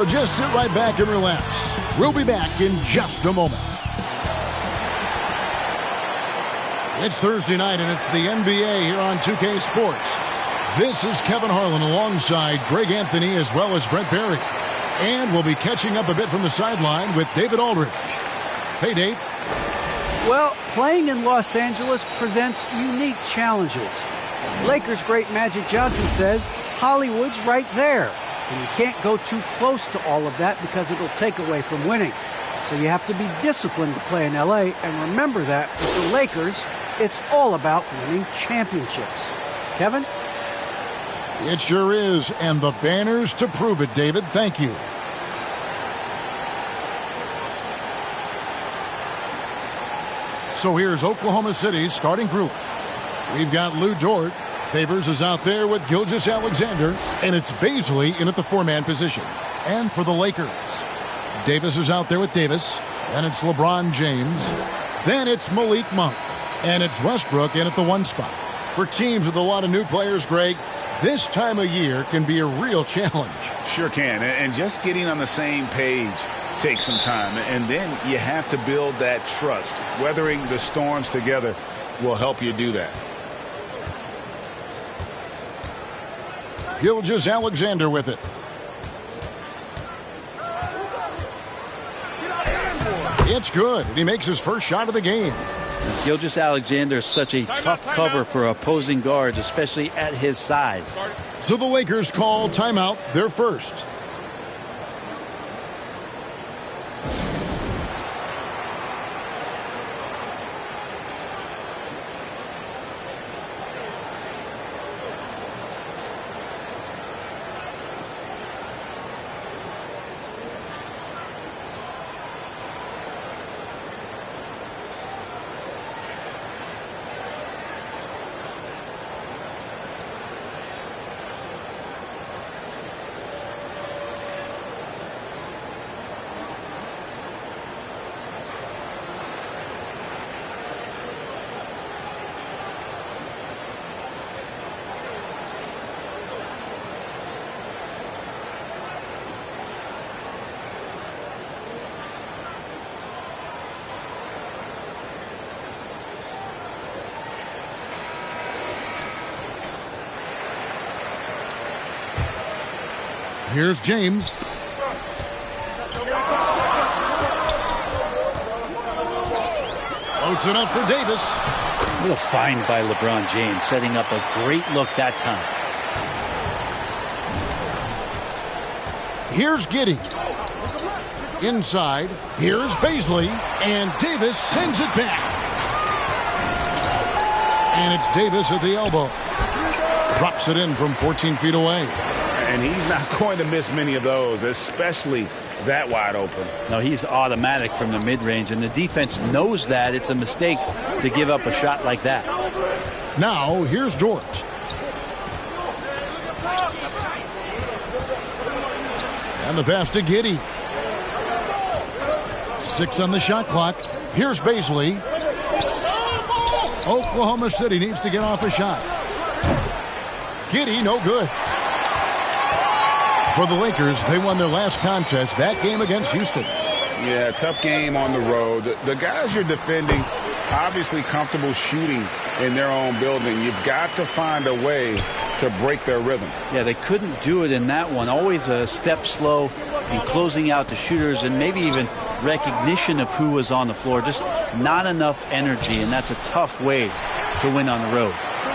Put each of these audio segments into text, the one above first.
So just sit right back and relax. We'll be back in just a moment. It's Thursday night, and it's the NBA here on 2K Sports. This is Kevin Harlan alongside Greg Anthony as well as Brent Barry. And we'll be catching up a bit from the sideline with David Aldridge. Hey, Dave. Well, playing in Los Angeles presents unique challenges. Lakers great Magic Johnson says Hollywood's right there. And you can't go too close to all of that because it'll take away from winning. So you have to be disciplined to play in LA. And remember that with the Lakers, it's all about winning championships. Kevin? It sure is. And the banners to prove it, David. Thank you. So here's Oklahoma City's starting group. We've got Lou Dort. Favors is out there with Gilgeous-Alexander, and it's Bazley in at the four-man position. And for the Lakers, Davis is out there with Davis, and it's LeBron James. Then it's Malik Monk, and it's Westbrook in at the one spot. For teams with a lot of new players, Greg, this time of year can be a real challenge. Sure can, and just getting on the same page takes some time, and then you have to build that trust. Weathering the storms together will help you do that. Gilgeous-Alexander with it. It's good, and he makes his first shot of the game. Gilgeous-Alexander is such a tough cover for opposing guards, especially at his size. So the Lakers call timeout, their first. Here's James. Floats it up for Davis. A little find by LeBron James, setting up a great look that time. Here's Giddey. Inside, here's Bazley, and Davis sends it back. And it's Davis at the elbow. Drops it in from 14 feet away. And he's not going to miss many of those, especially that wide open. No, he's automatic from the mid-range, and the defense knows that it's a mistake to give up a shot like that. Now, here's Dort. And the pass to Giddey. 6 on the shot clock. Here's Bazley. Oklahoma City needs to get off a shot. Giddey, no good. For the Lakers, they won their last contest, that game against Houston. Yeah, tough game on the road. The guys you're defending, obviously comfortable shooting in their own building. You've got to find a way to break their rhythm. Yeah, they couldn't do it in that one. Always a step slow in closing out the shooters and maybe even recognition of who was on the floor. Just not enough energy, and that's a tough way to win on the road.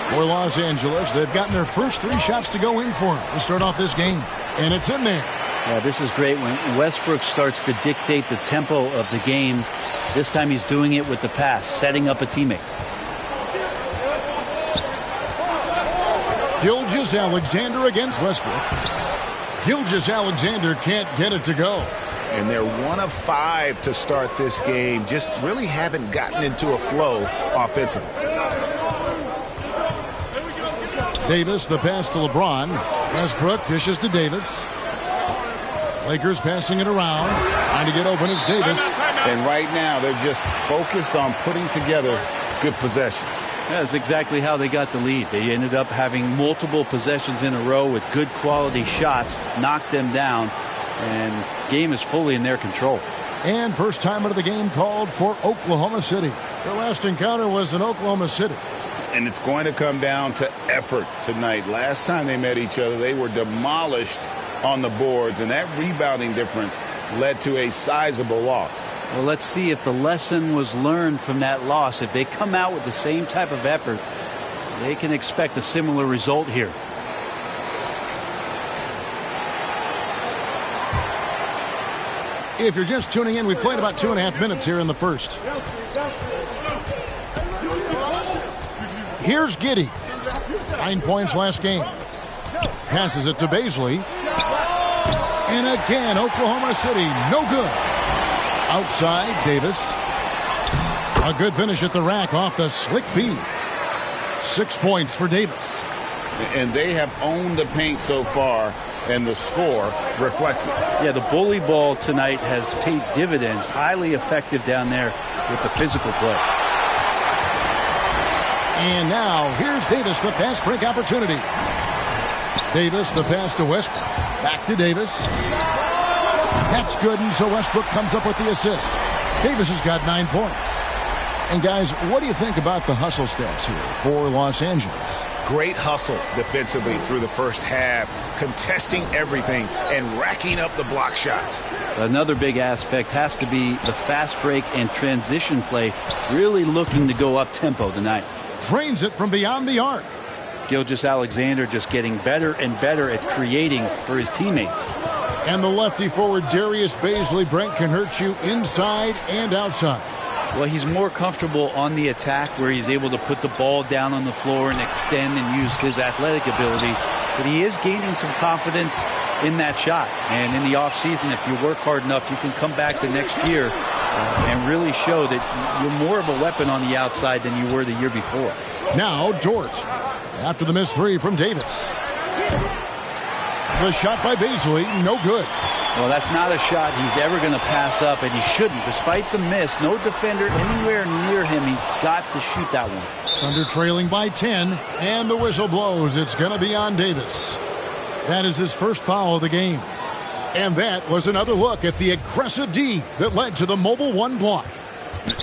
For Los Angeles, they've gotten their first 3 shots to go in for them to start off this game. And it's in there. Yeah, this is great when Westbrook starts to dictate the tempo of the game. This time he's doing it with the pass, setting up a teammate. Gilgeous-Alexander against Westbrook. Gilgeous-Alexander can't get it to go. And they're 1 of 5 to start this game. Just really haven't gotten into a flow offensively. Davis, the pass to LeBron. Westbrook dishes to Davis. Lakers passing it around. Trying to get open is Davis. And right now, they're just focused on putting together good possessions. That's exactly how they got the lead. They ended up having multiple possessions in a row with good quality shots, knocked them down, and the game is fully in their control. And first time out of the game called for Oklahoma City. Their last encounter was in Oklahoma City. And it's going to come down to effort tonight. Last time they met each other, they were demolished on the boards, and that rebounding difference led to a sizable loss. Well, let's see if the lesson was learned from that loss. If they come out with the same type of effort, they can expect a similar result here. If you're just tuning in, we've played about 2.5 minutes here in the first. Here's Giddey. 9 points last game. Passes it to Bazley. And again, Oklahoma City, no good. Outside, Davis. A good finish at the rack off the slick feed. 6 points for Davis. And they have owned the paint so far, and the score reflects it. Yeah, the bully ball tonight has paid dividends. Highly effective down there with the physical play. And now, here's Davis, the fast break opportunity. Davis, the pass to Westbrook. Back to Davis. That's good, and so Westbrook comes up with the assist. Davis has got 9 points. And guys, what do you think about the hustle stats here for Los Angeles? Great hustle defensively through the first half, contesting everything and racking up the block shots. Another big aspect has to be the fast break and transition play, really looking to go up tempo tonight. Drains it from beyond the arc. Gilgeous-Alexander just getting better and better at creating for his teammates. And the lefty forward Darius Bazley, Brent, can hurt you inside and outside. Well, he's more comfortable on the attack where he's able to put the ball down on the floor and extend and use his athletic ability. But he is gaining some confidence in that shot. And in the offseason, if you work hard enough, you can come back the next year and really show that you're more of a weapon on the outside than you were the year before. Now Dort, after the missed three from Davis. The shot by Bazley, no good. Well, that's not a shot he's ever going to pass up, and he shouldn't. Despite the miss, no defender anywhere near him. He's got to shoot that one. Thunder trailing by 10, and the whistle blows. It's going to be on Davis. That is his first foul of the game. And that was another look at the aggressive D that led to the Mobile One block.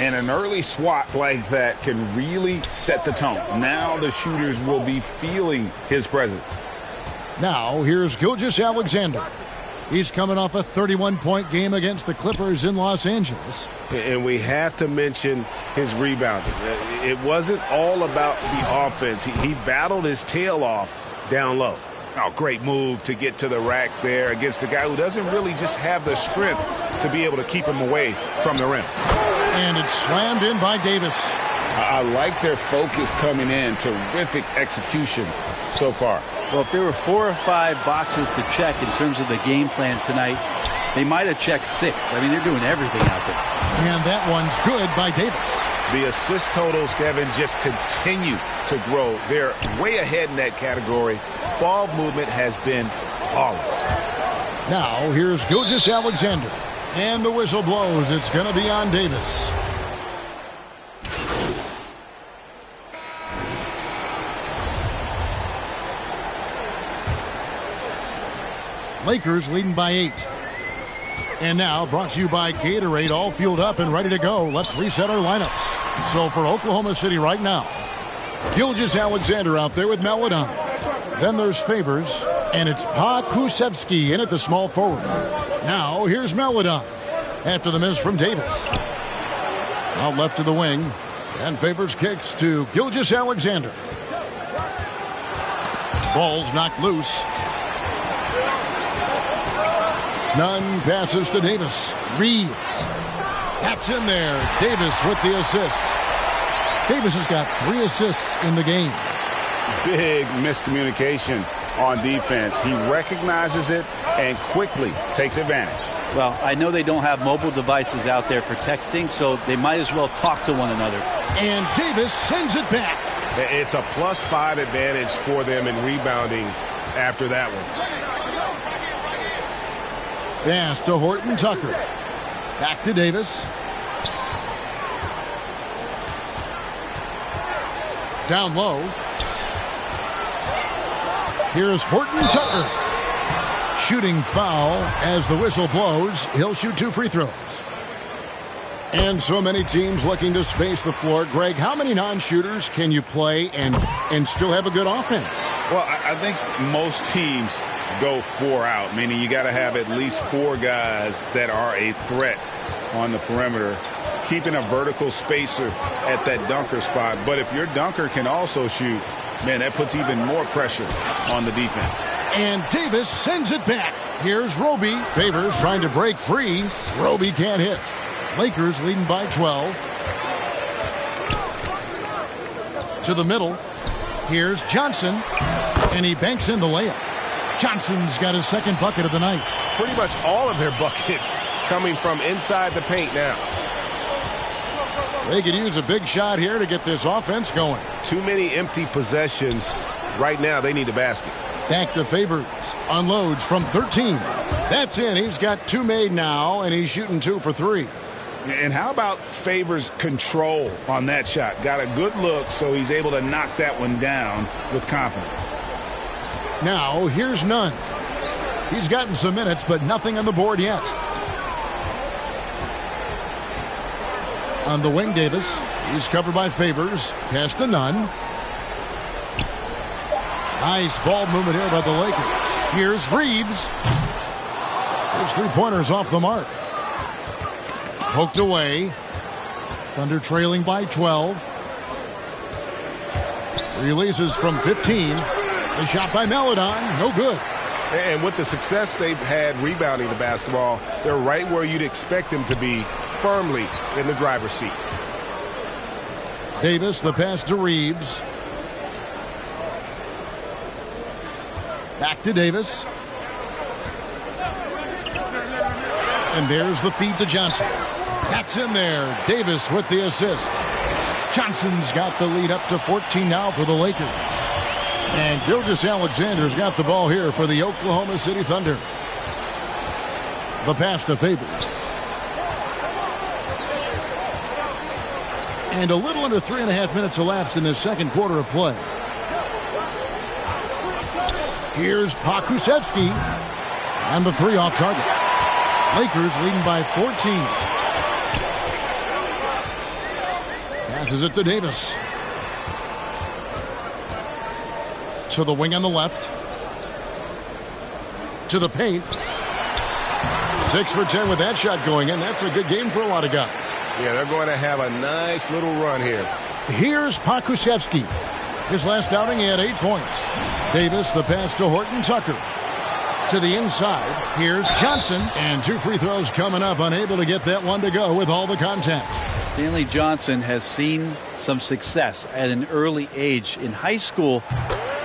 And an early swat like that can really set the tone. Now the shooters will be feeling his presence. Now here's Gilgeous-Alexander. He's coming off a 31-point game against the Clippers in Los Angeles. And we have to mention his rebounding. It wasn't all about the offense. He battled his tail off down low. Oh, great move to get to the rack there against a guy who doesn't really just have the strength to be able to keep him away from the rim. And it's slammed in by Davis. I like their focus coming in. Terrific execution so far. Well, if there were 4 or 5 boxes to check in terms of the game plan tonight, they might have checked 6. I mean, they're doing everything out there. And that one's good by Davis. The assist totals, Kevin, just continue to grow. They're way ahead in that category. Ball movement has been flawless. Now, here's Gilgeous-Alexander. And the whistle blows. It's going to be on Davis. Lakers leading by 8. And now, brought to you by Gatorade, all fueled up and ready to go. Let's reset our lineups. So for Oklahoma City right now, Gilgeous-Alexander out there with Maledon. Then there's Favors, and it's Pokusevski in at the small forward. Now, here's Maledon after the miss from Davis. Out left to the wing, and Favors kicks to Gilgeous-Alexander. Ball's knocked loose. Nunn passes to Davis. Reeves. That's in there. Davis with the assist. Davis has got 3 assists in the game. Big miscommunication on defense. He recognizes it and quickly takes advantage. Well, I know they don't have mobile devices out there for texting, so they might as well talk to one another. And Davis sends it back. It's a +5 advantage for them in rebounding after that one. Pass to Horton Tucker. Back to Davis. Down low. Here's Horton Tucker. shooting foul as the whistle blows. He'll shoot 2 free throws. And so many teams looking to space the floor. Greg, how many non-shooters can you play and still have a good offense? Well, I think most teams go 4 out, meaning you got to have at least 4 guys that are a threat on the perimeter, keeping a vertical spacer at that dunker spot. But if your dunker can also shoot, man, that puts even more pressure on the defense. And Davis sends it back. Here's Roby. Favors trying to break free. Roby can't hit. Lakers leading by 12. To the middle. Here's Johnson. And he banks in the layup. Johnson's got his second bucket of the night. Pretty much all of their buckets coming from inside the paint now. They could use a big shot here to get this offense going. Too many empty possessions. Right now, they need a basket. Back to Favors. Unloads from 13. That's in. He's got 2 made now, and he's shooting 2 for 3. And how about Favors' control on that shot? Got a good look, so he's able to knock that one down with confidence. Now, here's Nunn. He's gotten some minutes, but nothing on the board yet. On the wing, Davis. He's covered by Favors. Pass to Nunn. Nice ball movement here by the Lakers. Here's Reeves. His 3-pointers off the mark. Poked away. Thunder trailing by 12. Releases from 15. The shot by Maledon. No good. And with the success they've had rebounding the basketball, they're right where you'd expect them to be, firmly in the driver's seat. Davis, the pass to Reeves. Back to Davis. And there's the feed to Johnson. That's in there. Davis with the assist. Johnson's got the lead up to 14 now for the Lakers. And Gilgeous-Alexander's got the ball here for the Oklahoma City Thunder. The pass to Favors. And a little under 3.5 minutes elapsed in this second quarter of play. Here's Pokusevski. And the 3 off target. Lakers leading by 14. Passes it to Davis. To the wing on the left. To the paint. 6 for 10 with that shot going in. That's a good game for a lot of guys. Yeah, they're going to have a nice little run here. Here's Pokusevski. His last outing, he had 8 points. Davis, the pass to Horton Tucker. To the inside, here's Johnson. And 2 free throws coming up, unable to get that one to go with all the contact. Stanley Johnson has seen some success at an early age. In high school,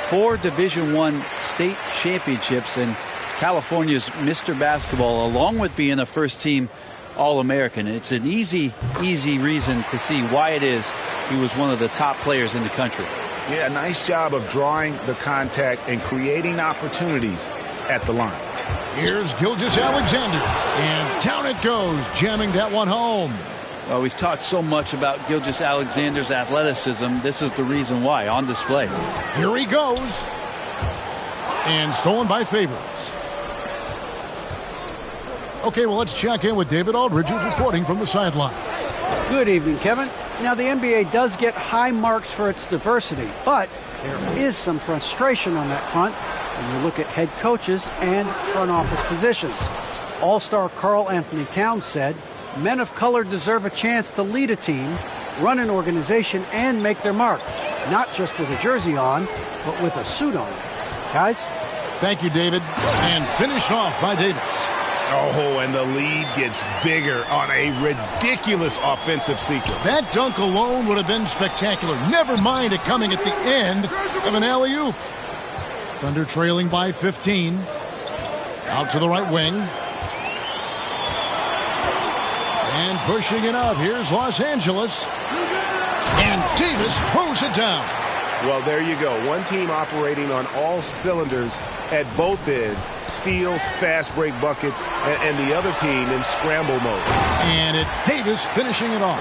4 Division I state championships and California's Mr. Basketball, along with being a first-team All-American. It's an easy reason to see why it is he was one of the top players in the country. Yeah, nice job of drawing the contact and creating opportunities at the line. Here's Gilgeous-Alexander. And down it goes, jamming that one home. Well, we've talked so much about Gilgeous-Alexander's athleticism. This is the reason why, on display. Here he goes. And stolen by Favors. Okay, well, let's check in with David Aldridge, who's reporting from the sidelines. Good evening, Kevin. Now, the NBA does get high marks for its diversity, but there is some frustration on that front when you look at head coaches and front office positions. All-star Karl Anthony Towns said, men of color deserve a chance to lead a team, run an organization, and make their mark, not just with a jersey on, but with a suit on. Guys? Thank you, David. And finished off by Davis. Oh, and the lead gets bigger on a ridiculous offensive sequence. That dunk alone would have been spectacular. Never mind it coming at the end of an alley-oop. Thunder trailing by 15. Out to the right wing. And pushing it up. Here's Los Angeles. And Davis throws it down. Well, there you go. One team operating on all cylinders at both ends. Steals, fast break buckets, and the other team in scramble mode. And it's Davis finishing it off.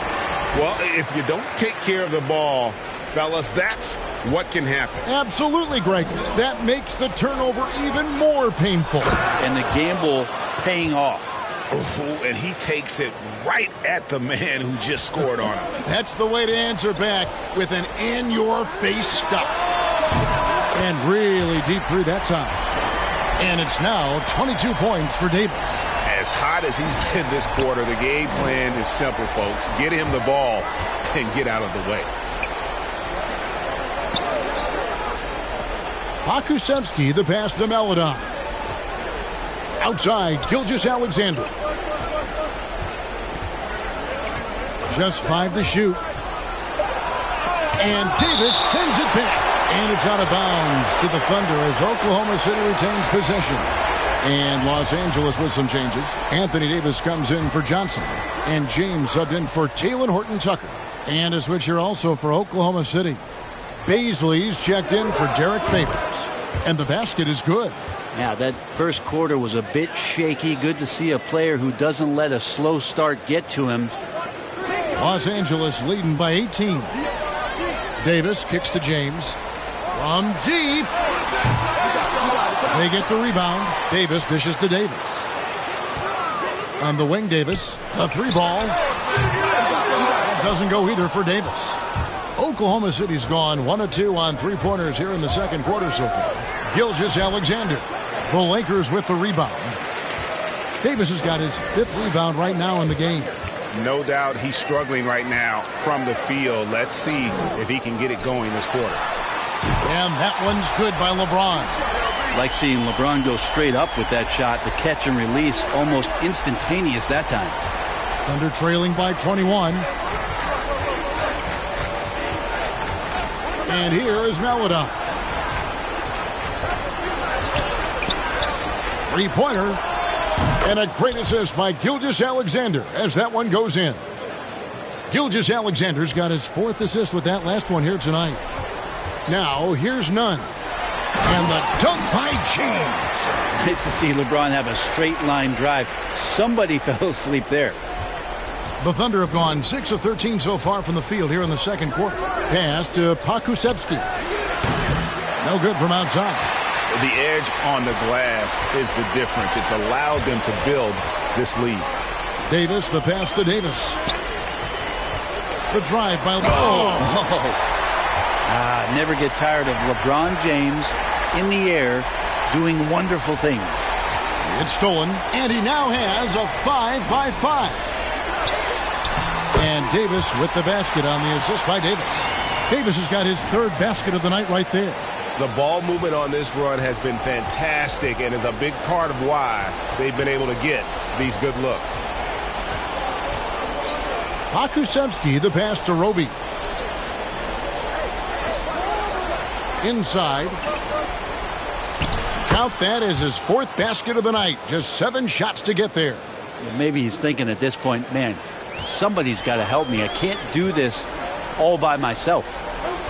Well, if you don't take care of the ball Fellas, that's what can happen. Absolutely, Greg. That makes the turnover even more painful. And the gamble paying off. Oh, and he takes it right at the man who just scored on him. That's the way to answer back, with an in-your-face stuff. And really deep through that time. And it's now 22 points for Davis. As hot as he's been this quarter, the game plan is simple, folks. Get him the ball and get out of the way. Pokusevski, the pass to Maledon. Outside, Gilgeous-Alexander. Just 5 to shoot. And Davis sends it back. And it's out of bounds to the Thunder as Oklahoma City retains possession. And Los Angeles with some changes. Anthony Davis comes in for Johnson. And James subbed in for Talen Horton-Tucker. And a switch here also for Oklahoma City. Baisley's checked in for Derek Favors. And the basket is good. Yeah, that first quarter was a bit shaky. Good to see a player who doesn't let a slow start get to him. Los Angeles leading by 18. Davis kicks to James. From deep. They get the rebound. Davis dishes to Davis. On the wing, Davis. A 3-ball. That doesn't go either for Davis. Oklahoma City's gone 1 of 2 on 3-pointers here in the second quarter so far. Gilgeous-Alexander. The Lakers with the rebound. Davis has got his 5th rebound right now in the game. No doubt he's struggling right now from the field. Let's see if he can get it going this quarter. And that one's good by LeBron. Like seeing LeBron go straight up with that shot. The catch and release almost instantaneous that time. Thunder trailing by 21. And here is Maledon. 3-pointer. And a great assist by Gilgeous-Alexander as that one goes in. Gilgeous-Alexander's got his 4th assist with that last one here tonight. Now, here's Nunn. And the dunk by James. Nice to see LeBron have a straight line drive. Somebody fell asleep there. The Thunder have gone 6 of 13 so far from the field here in the second quarter. Pass to Pokusevski. No good from outside. The edge on the glass is the difference. It's allowed them to build this lead. Davis, the pass to Davis. The drive by... Never get tired of LeBron James in the air doing wonderful things. It's stolen, and he now has a 5-by-5. And Davis with the basket on the assist by Davis. Davis has got his 3rd basket of the night right there. The ball movement on this run has been fantastic and is a big part of why they've been able to get these good looks. Pokusevski, the pass to Roby. Inside. Count that as his 4th basket of the night. Just 7 shots to get there. Maybe he's thinking at this point, man, somebody's got to help me. I can't do this all by myself.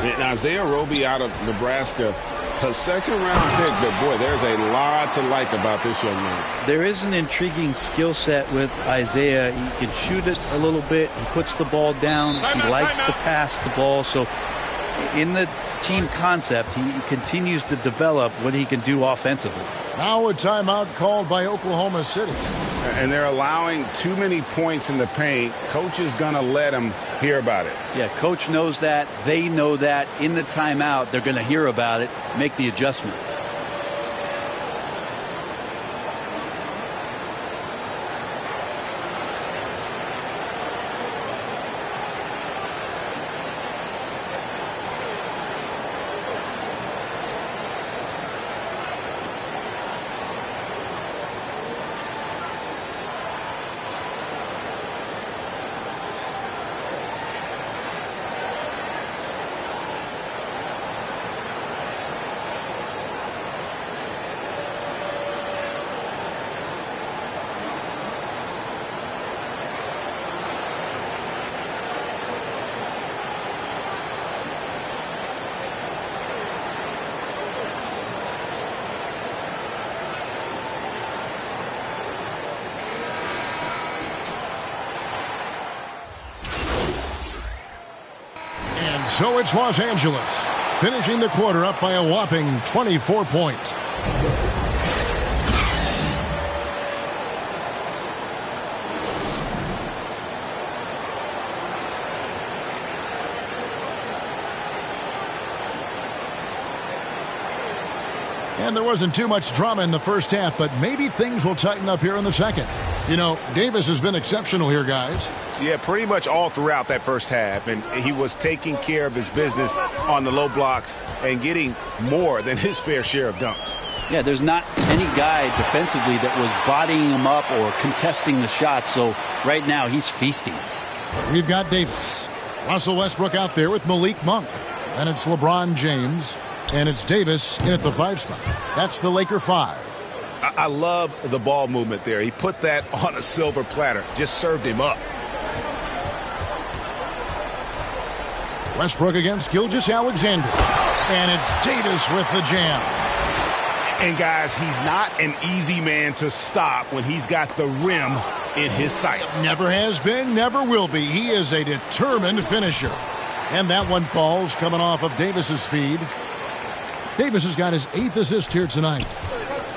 And Isaiah Roby out of Nebraska, a 2nd-round pick, but boy, there's a lot to like about this young man. There is an intriguing skill set with Isaiah. He can shoot it a little bit. He puts the ball down. He likes to pass the ball. So in the team concept, he continues to develop what he can do offensively. Now a timeout called by Oklahoma City. And they're allowing too many points in the paint. Coach is going to let them hear about it. Yeah, coach knows that. They know that. In the timeout, they're going to hear about it, make the adjustment. So it's Los Angeles, finishing the quarter up by a whopping 24 points. And there wasn't too much drama in the first half, but maybe things will tighten up here in the second. You know, Davis has been exceptional here, guys. Yeah, pretty much all throughout that first half. And he was taking care of his business on the low blocks and getting more than his fair share of dunks. Yeah, there's not any guy defensively that was bodying him up or contesting the shot. So right now he's feasting. We've got Davis. Russell Westbrook out there with Malik Monk. And it's LeBron James. And it's Davis in at the 5 spot. That's the Laker 5. I love the ball movement there. He put that on a silver platter. Just served him up. Westbrook against Gilgeous-Alexander. And it's Davis with the jam. And, guys, he's not an easy man to stop when he's got the rim in his sights. Never has been, never will be. He is a determined finisher. And that one falls coming off of Davis's feed. Davis has got his 8th assist here tonight.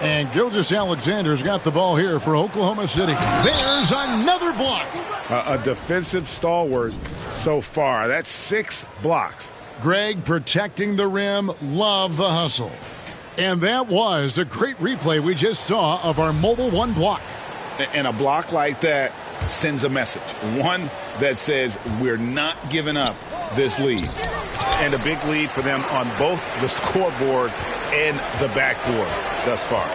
And Gilgeous-Alexander's got the ball here for Oklahoma City. There's another block. A defensive stalwart so far. That's 6 blocks. Greg protecting the rim. Love the hustle. And that was a great replay we just saw of our Mobile One block. And a block like that sends a message. One that says we're not giving up this lead. And a big lead for them on both the scoreboard and the backboard thus far.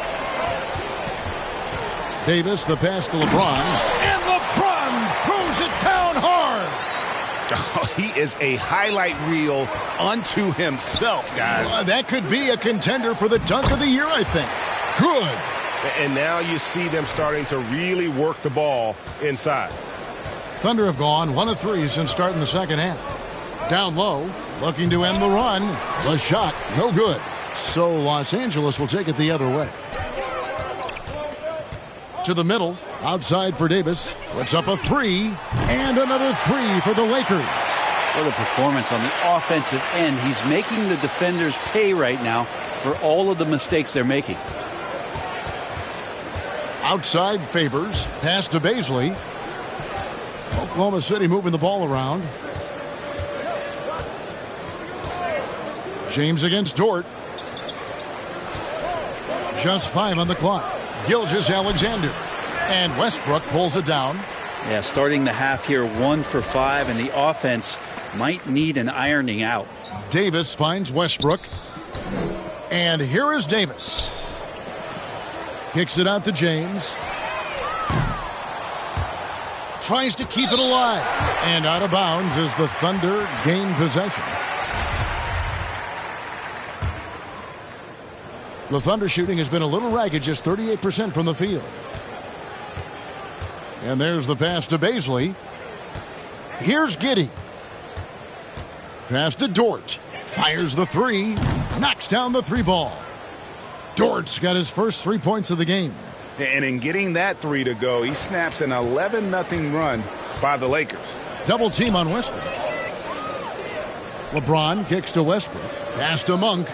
Davis, the pass to LeBron. And LeBron throws it down hard. Oh, he is a highlight reel unto himself, guys. That could be a contender for the dunk of the year, I think. Good. And now you see them starting to really work the ball inside. Thunder have gone 1 of 3 since starting the second half. Down low, looking to end the run. The shot, no good. So Los Angeles will take it the other way. To the middle, outside for Davis. Puts up a 3, and another 3 for the Lakers. What a performance on the offensive end. He's making the defenders pay right now for all of the mistakes they're making. Outside Favors, pass to Bazley. Oklahoma City moving the ball around. James against Dort. Just 5 on the clock. Gilgeous-Alexander. And Westbrook pulls it down. Yeah, starting the half here 1 for 5, and the offense might need an ironing out. Davis finds Westbrook. And here is Davis. Kicks it out to James. Tries to keep it alive. And out of bounds as the Thunder gain possession. The Thunder shooting has been a little ragged, just 38% from the field. And there's the pass to Bazley. Here's Giddey. Pass to Dort. Fires the 3. Knocks down the 3 ball. Dort's got his first 3 points of the game. And in getting that 3 to go, he snaps an 11-0 run by the Lakers. Double team on Westbrook. LeBron kicks to Westbrook. Pass to Monk.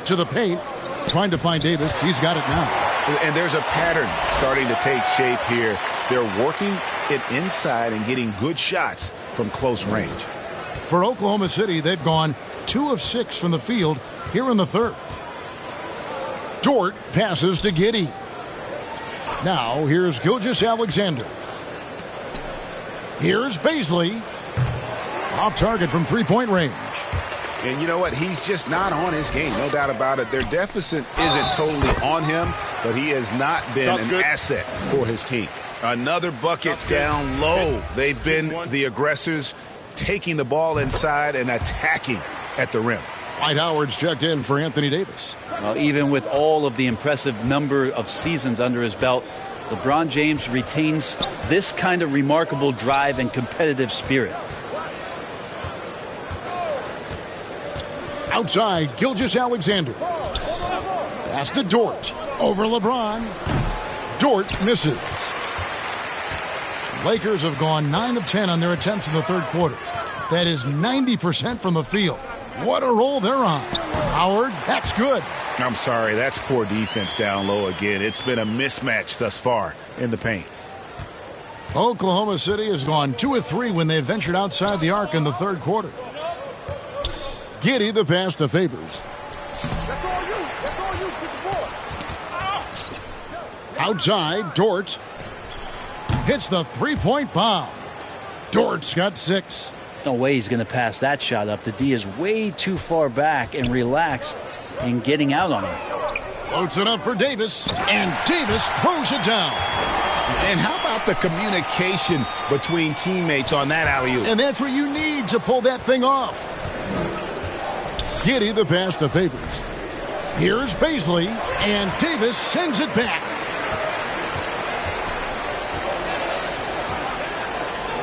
To the paint. Trying to find Davis. He's got it now. And there's a pattern starting to take shape here. They're working it inside and getting good shots from close range. For Oklahoma City, they've gone 2 of 6 from the field here in the third. Dort passes to Giddey. Now here's Gilgeous-Alexander. Here's Bazley. Off target from 3-point range. And you know what? He's just not on his game. No doubt about it. Their deficit isn't totally on him, but he has not been an asset for his team. Another bucket down low. They've been the aggressors, taking the ball inside and attacking at the rim. Dwight Howard's checked in for Anthony Davis. Well, even with all of the impressive number of seasons under his belt, LeBron James retains this kind of remarkable drive and competitive spirit. Outside, Gilgeous-Alexander. Pass to Dort. Over LeBron. Dort misses. Lakers have gone 9 of 10 on their attempts in the third quarter. That is 90% from the field. What a roll they're on. Howard, that's good. I'm sorry, that's poor defense down low again. It's been a mismatch thus far in the paint. Oklahoma City has gone 2 of 3 when they ventured outside the arc in the third quarter. Giddey the pass to Favors. Outside, Dort hits the three-point bomb. Dort's got 6. No way he's going to pass that shot up. The D is way too far back and relaxed in getting out on him. Floats it up for Davis, and Davis throws it down. And how about the communication between teammates on that alley-oop? And that's what you need to pull that thing off. Giddey the pass to Favors. Here's Baisley, and Davis sends it back.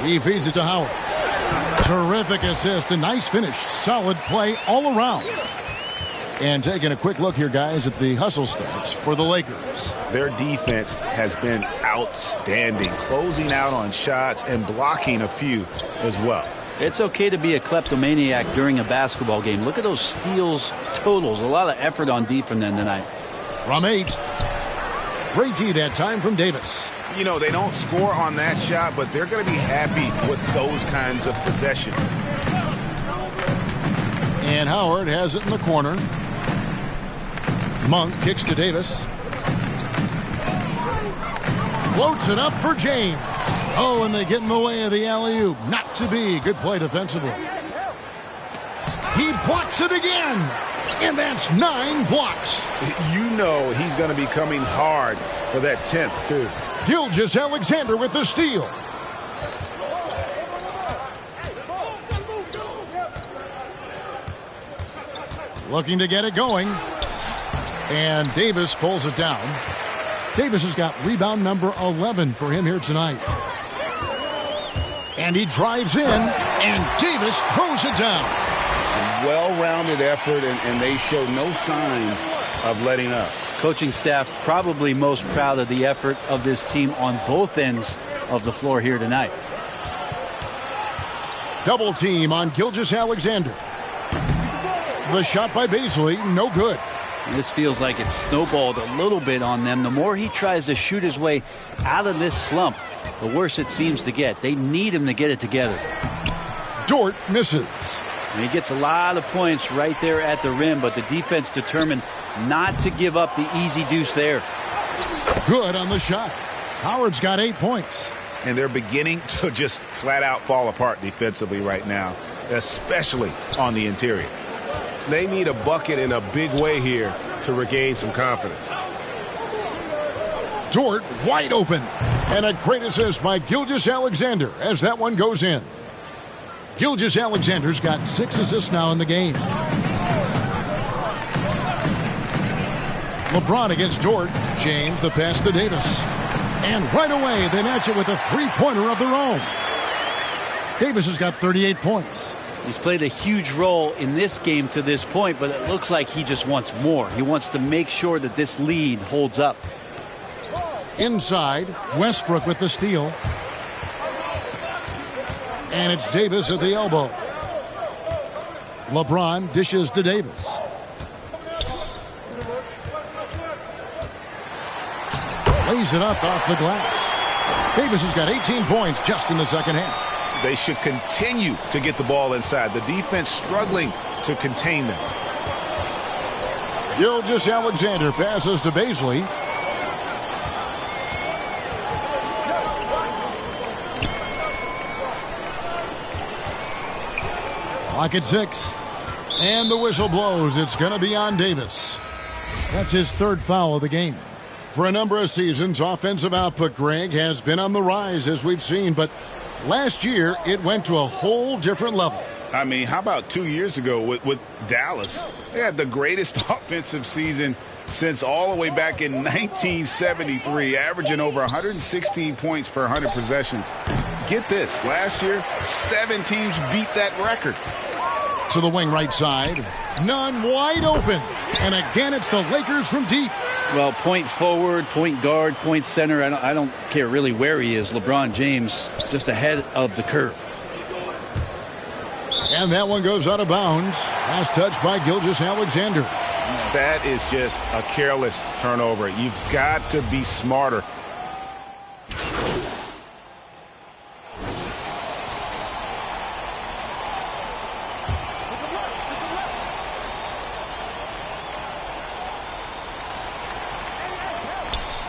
He feeds it to Howard. Terrific assist, a nice finish. Solid play all around. And taking a quick look here, guys, at the hustle stats for the Lakers. Their defense has been outstanding, closing out on shots and blocking a few as well. It's okay to be a kleptomaniac during a basketball game. Look at those steals totals. A lot of effort on D from them tonight. From 8. Great D that time from Davis. You know, they don't score on that shot, but they're going to be happy with those kinds of possessions. And Howard has it in the corner. Monk kicks to Davis. Floats it up for James. Oh, and they get in the way of the alley-oop. Not to be. Good play defensively. He blocks it again. And that's 9 blocks. You know he's going to be coming hard for that 10th, too. Gilgeous-Alexander with the steal. Looking to get it going. And Davis pulls it down. Davis has got rebound number 11 for him here tonight. And he drives in, and Davis throws it down. Well-rounded effort, and they show no signs of letting up. Coaching staff probably most proud of the effort of this team on both ends of the floor here tonight. Double team on Gilgeous-Alexander. The shot by Baisley, no good. This feels like it's snowballed a little bit on them. The more he tries to shoot his way out of this slump, the worse it seems to get. They need him to get it together. Dort misses. And he gets a lot of points right there at the rim, but the defense determined not to give up the easy deuce there. Good on the shot. Howard's got 8 points. And they're beginning to just flat out fall apart defensively right now, especially on the interior. They need a bucket in a big way here to regain some confidence. Dort wide open. And a great assist by Gilgeous-Alexander as that one goes in. Gilgeous-Alexander's got 6 assists now in the game. LeBron against Dort. James the pass to Davis. And right away they match it with a three-pointer of their own. Davis has got 38 points. He's played a huge role in this game to this point, but it looks like he just wants more. He wants to make sure that this lead holds up. Inside, Westbrook with the steal. And it's Davis at the elbow. LeBron dishes to Davis. Lays it up off the glass. Davis has got 18 points just in the second half. They should continue to get the ball inside. The defense struggling to contain them. Gilgeous-Alexander passes to Baisley. Clock at 6. And the whistle blows. It's going to be on Davis. That's his 3rd foul of the game. For a number of seasons, offensive output, Greg, has been on the rise, as we've seen, but last year it went to a whole different level. I mean, how about 2 years ago with Dallas? They had the greatest offensive season since all the way back in 1973, averaging over 116 points per 100 possessions. Get this, last year, 7 teams beat that record. To the wing right side. None wide open. And again, it's the Lakers from deep. Well, point forward, point guard, point center. I don't care really where he is. LeBron James just ahead of the curve. And that one goes out of bounds. Last touch by Gilgeous-Alexander. That is just a careless turnover. You've got to be smarter.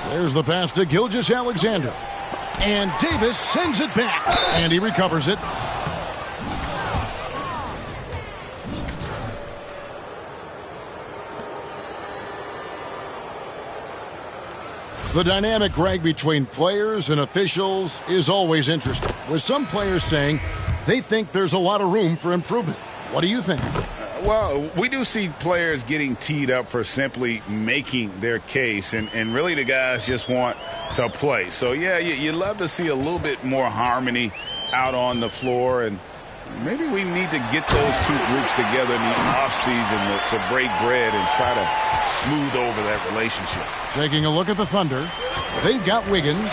There's the pass to Gilgeous-Alexander. And Davis sends it back. And he recovers it. The dynamic, Greg, between players and officials is always interesting, with some players saying they think there's a lot of room for improvement. What do you think? Well, we do see players getting teed up for simply making their case, and really the guys just want to play. So, yeah, you love to see a little bit more harmony out on the floor, and maybe we need to get those two groups together in the offseason to break bread and try to smooth over that relationship. Taking a look at the Thunder, they've got Wiggins.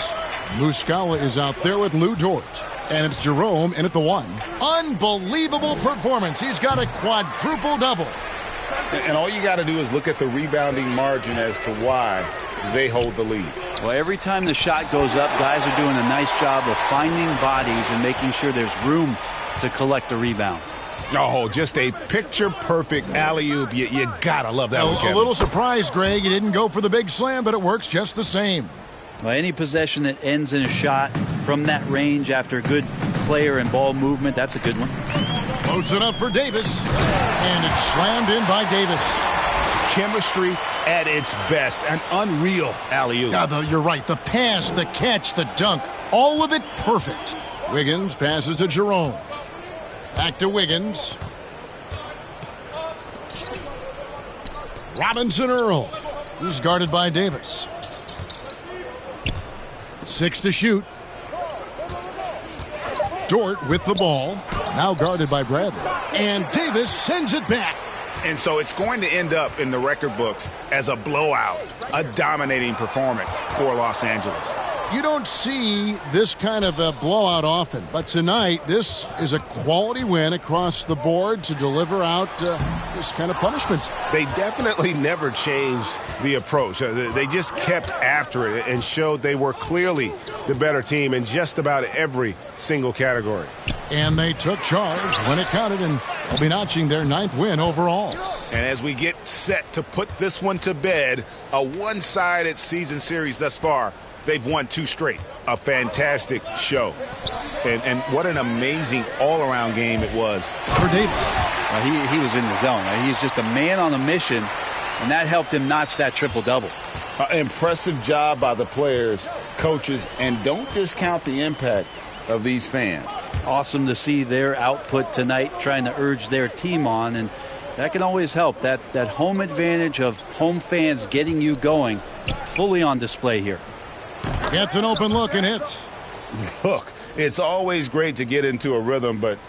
Muscala is out there with Lou Dort. And it's Jerome in at the 1. Unbelievable performance. He's got a quadruple-double. And all you got to do is look at the rebounding margin as to why they hold the lead. Well, every time the shot goes up, guys are doing a nice job of finding bodies and making sure there's room to collect the rebound. Oh, just a picture-perfect alley-oop. You got to love that one, Kevin. A little surprised, Greg. He didn't go for the big slam, but it works just the same. Well, any possession that ends in a shot from that range after good player and ball movement, that's a good one. Loads it up for Davis, and it's slammed in by Davis. Chemistry at its best. An unreal alley-oop. You're right. The pass, the catch, the dunk, all of it perfect. Wiggins passes to Jerome. Back to Wiggins. Robinson Earl. He's guarded by Davis. 6 to shoot. Dort with the ball. Now guarded by Bradley. And Davis sends it back. And so it's going to end up in the record books as a blowout, a dominating performance for Los Angeles. You don't see this kind of a blowout often, but tonight this is a quality win across the board to deliver out this kind of punishment. They definitely never changed the approach. They just kept after it and showed they were clearly the better team in just about every single category. And they took charge when it counted, and they'll be notching their 9th win overall. And as we get set to put this one to bed, a one-sided season series thus far, they've won 2 straight. A fantastic show. And what an amazing all-around game it was for Davis. He was in the zone. He's just a man on a mission, and that helped him notch that triple-double. Impressive job by the players, coaches, and don't discount the impact of these fans. Awesome to see their output tonight, trying to urge their team on, and that can always help. That home advantage of home fans getting you going, fully on display here. Gets an open look and hits. Look, it's always great to get into a rhythm, but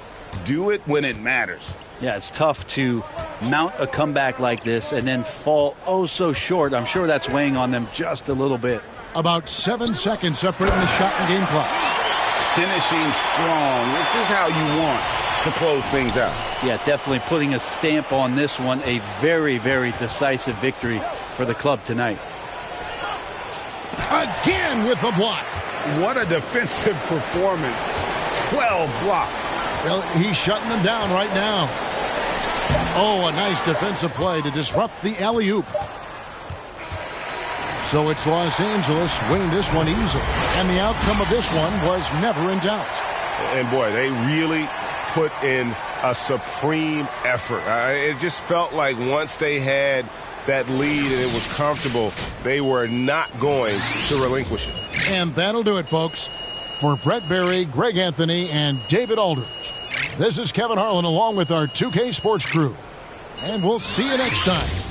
do it when it matters. Yeah, it's tough to mount a comeback like this and then fall oh so short. I'm sure that's weighing on them just a little bit. About 7 seconds separating the shot and game clocks. Finishing strong. This is how you want to close things out. Yeah, definitely putting a stamp on this one. A very, very decisive victory for the club tonight. Again with the block. What a defensive performance. 12 blocks. Well, he's shutting them down right now. Oh, a nice defensive play to disrupt the alley-oop. So it's Los Angeles winning this one easily. And the outcome of this one was never in doubt. And, boy, they really put in a supreme effort. It just felt like once they had that lead and it was comfortable, they were not going to relinquish it. And that'll do it, folks. For Brett Berry, Greg Anthony, and David Aldridge, this is Kevin Harlan along with our 2K Sports crew. And we'll see you next time.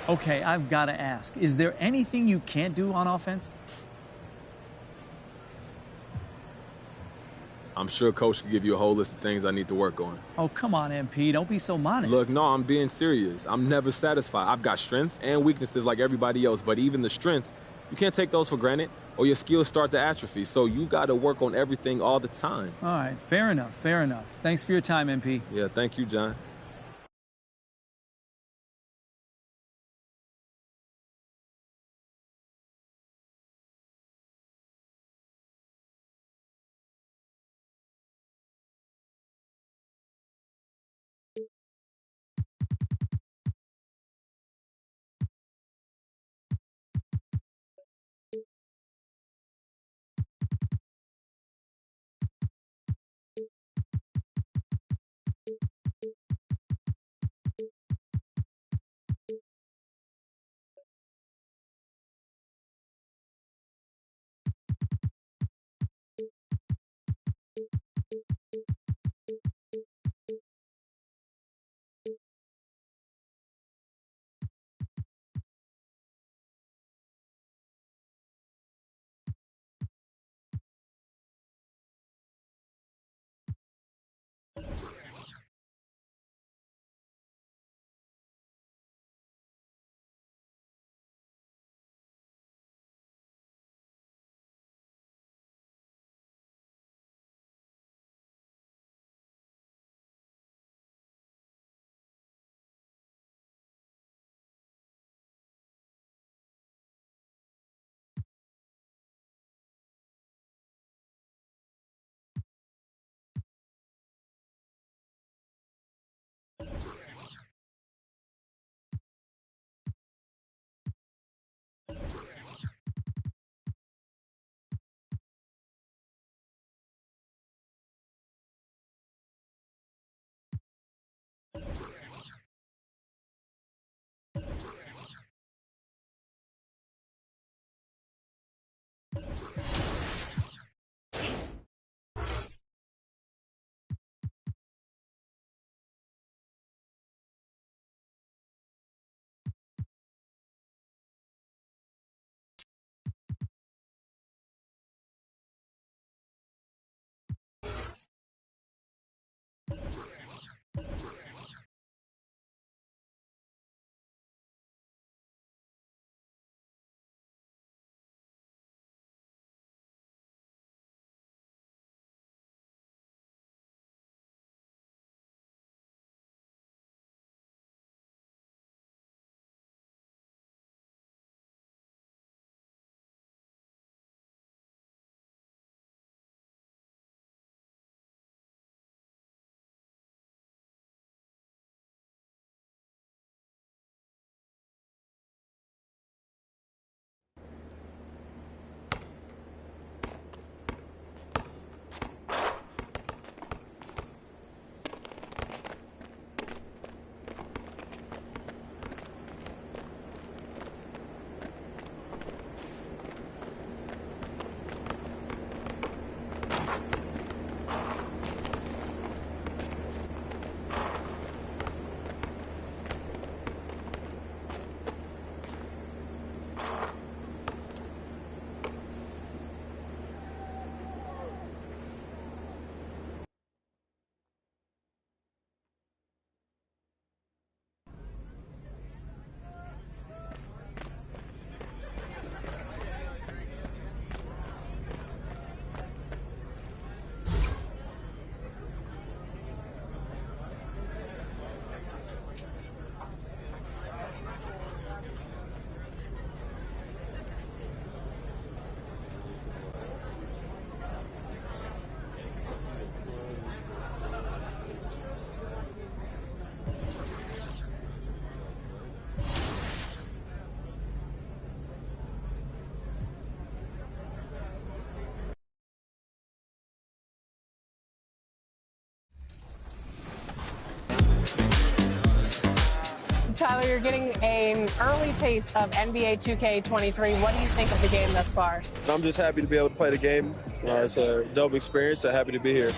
Okay, I've got to ask, is there anything you can't do on offense? I'm sure Coach could give you a whole list of things I need to work on. Oh, come on, MP. Don't be so modest. Look, no, I'm being serious. I'm never satisfied. I've got strengths and weaknesses like everybody else, but even the strengths, you can't take those for granted or your skills start to atrophy. So you got to work on everything all the time. All right, fair enough, fair enough. Thanks for your time, MP. Yeah, thank you, John. Tyler, you're getting an early taste of NBA 2K23. What do you think of the game thus far? I'm just happy to be able to play the game. It's a dope experience, so happy to be here.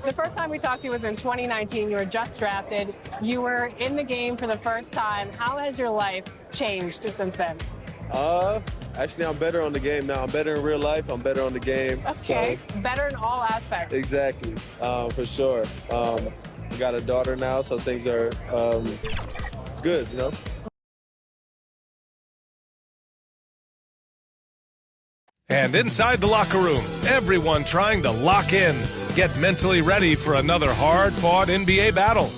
The first time we talked to you was in 2019. You were just drafted. You were in the game for the first time. How has your life changed since then? Actually, I'm better on the game now. I'm better in real life. I'm better on the game. Okay, so, better in all aspects. Exactly, for sure. We got a daughter now, so things are good, you know? And inside the locker room, everyone trying to lock in, get mentally ready for another hard-fought NBA battle.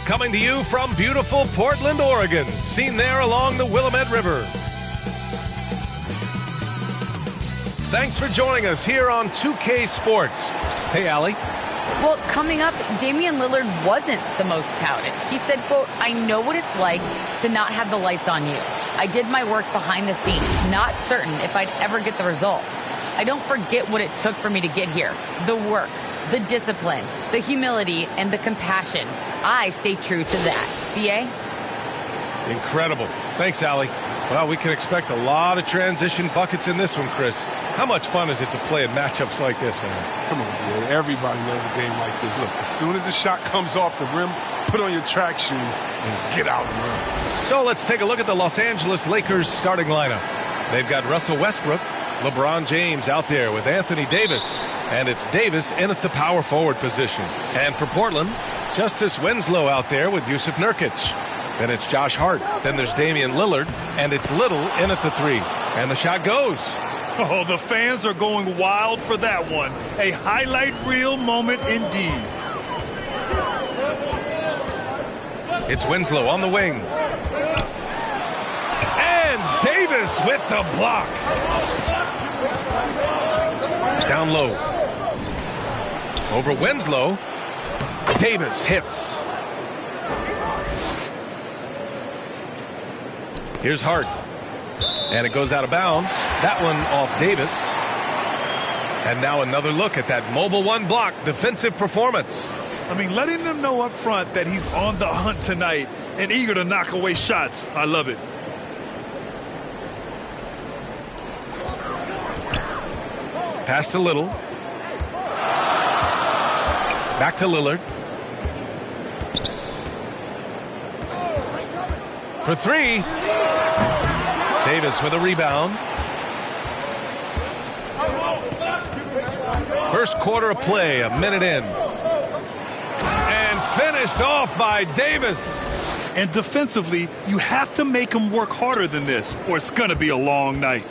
Coming to you from beautiful Portland, Oregon, seen there along the Willamette River. Thanks for joining us here on 2K Sports. Hey, Allie. Well, coming up, Damian Lillard wasn't the most touted. He said, quote, "I know what it's like to not have the lights on you. I did my work behind the scenes, not certain if I'd ever get the results. I don't forget what it took for me to get here. The work, the discipline, the humility, and the compassion. I stay true to that." B.A.? Incredible. Thanks, Allie. Well, we can expect a lot of transition buckets in this one, Chris. How much fun is it to play in matchups like this, man? Come on, man. Everybody loves a game like this. Look, as soon as the shot comes off the rim, put on your track shoes and get out and run. So let's take a look at the Los Angeles Lakers starting lineup. They've got Russell Westbrook, LeBron James out there with Anthony Davis, and it's Davis in at the power forward position. And for Portland, Justice Winslow out there with Jusuf Nurkic. Then it's Josh Hart. Then there's Damian Lillard, and it's Little in at the 3. And the shot goes. Oh, the fans are going wild for that one. A highlight reel moment indeed. It's Winslow on the wing. And Davis with the block. Down low. Over Winslow. Davis hits. Here's Hart. And it goes out of bounds. That one off Davis. And now another look at that mobile one block defensive performance. I mean, letting them know up front that he's on the hunt tonight and eager to knock away shots. I love it. Pass to Little. Back to Lillard. For 3. Davis with a rebound. First quarter of play, a minute in. And finished off by Davis. And defensively, you have to make him work harder than this, or it's going to be a long night.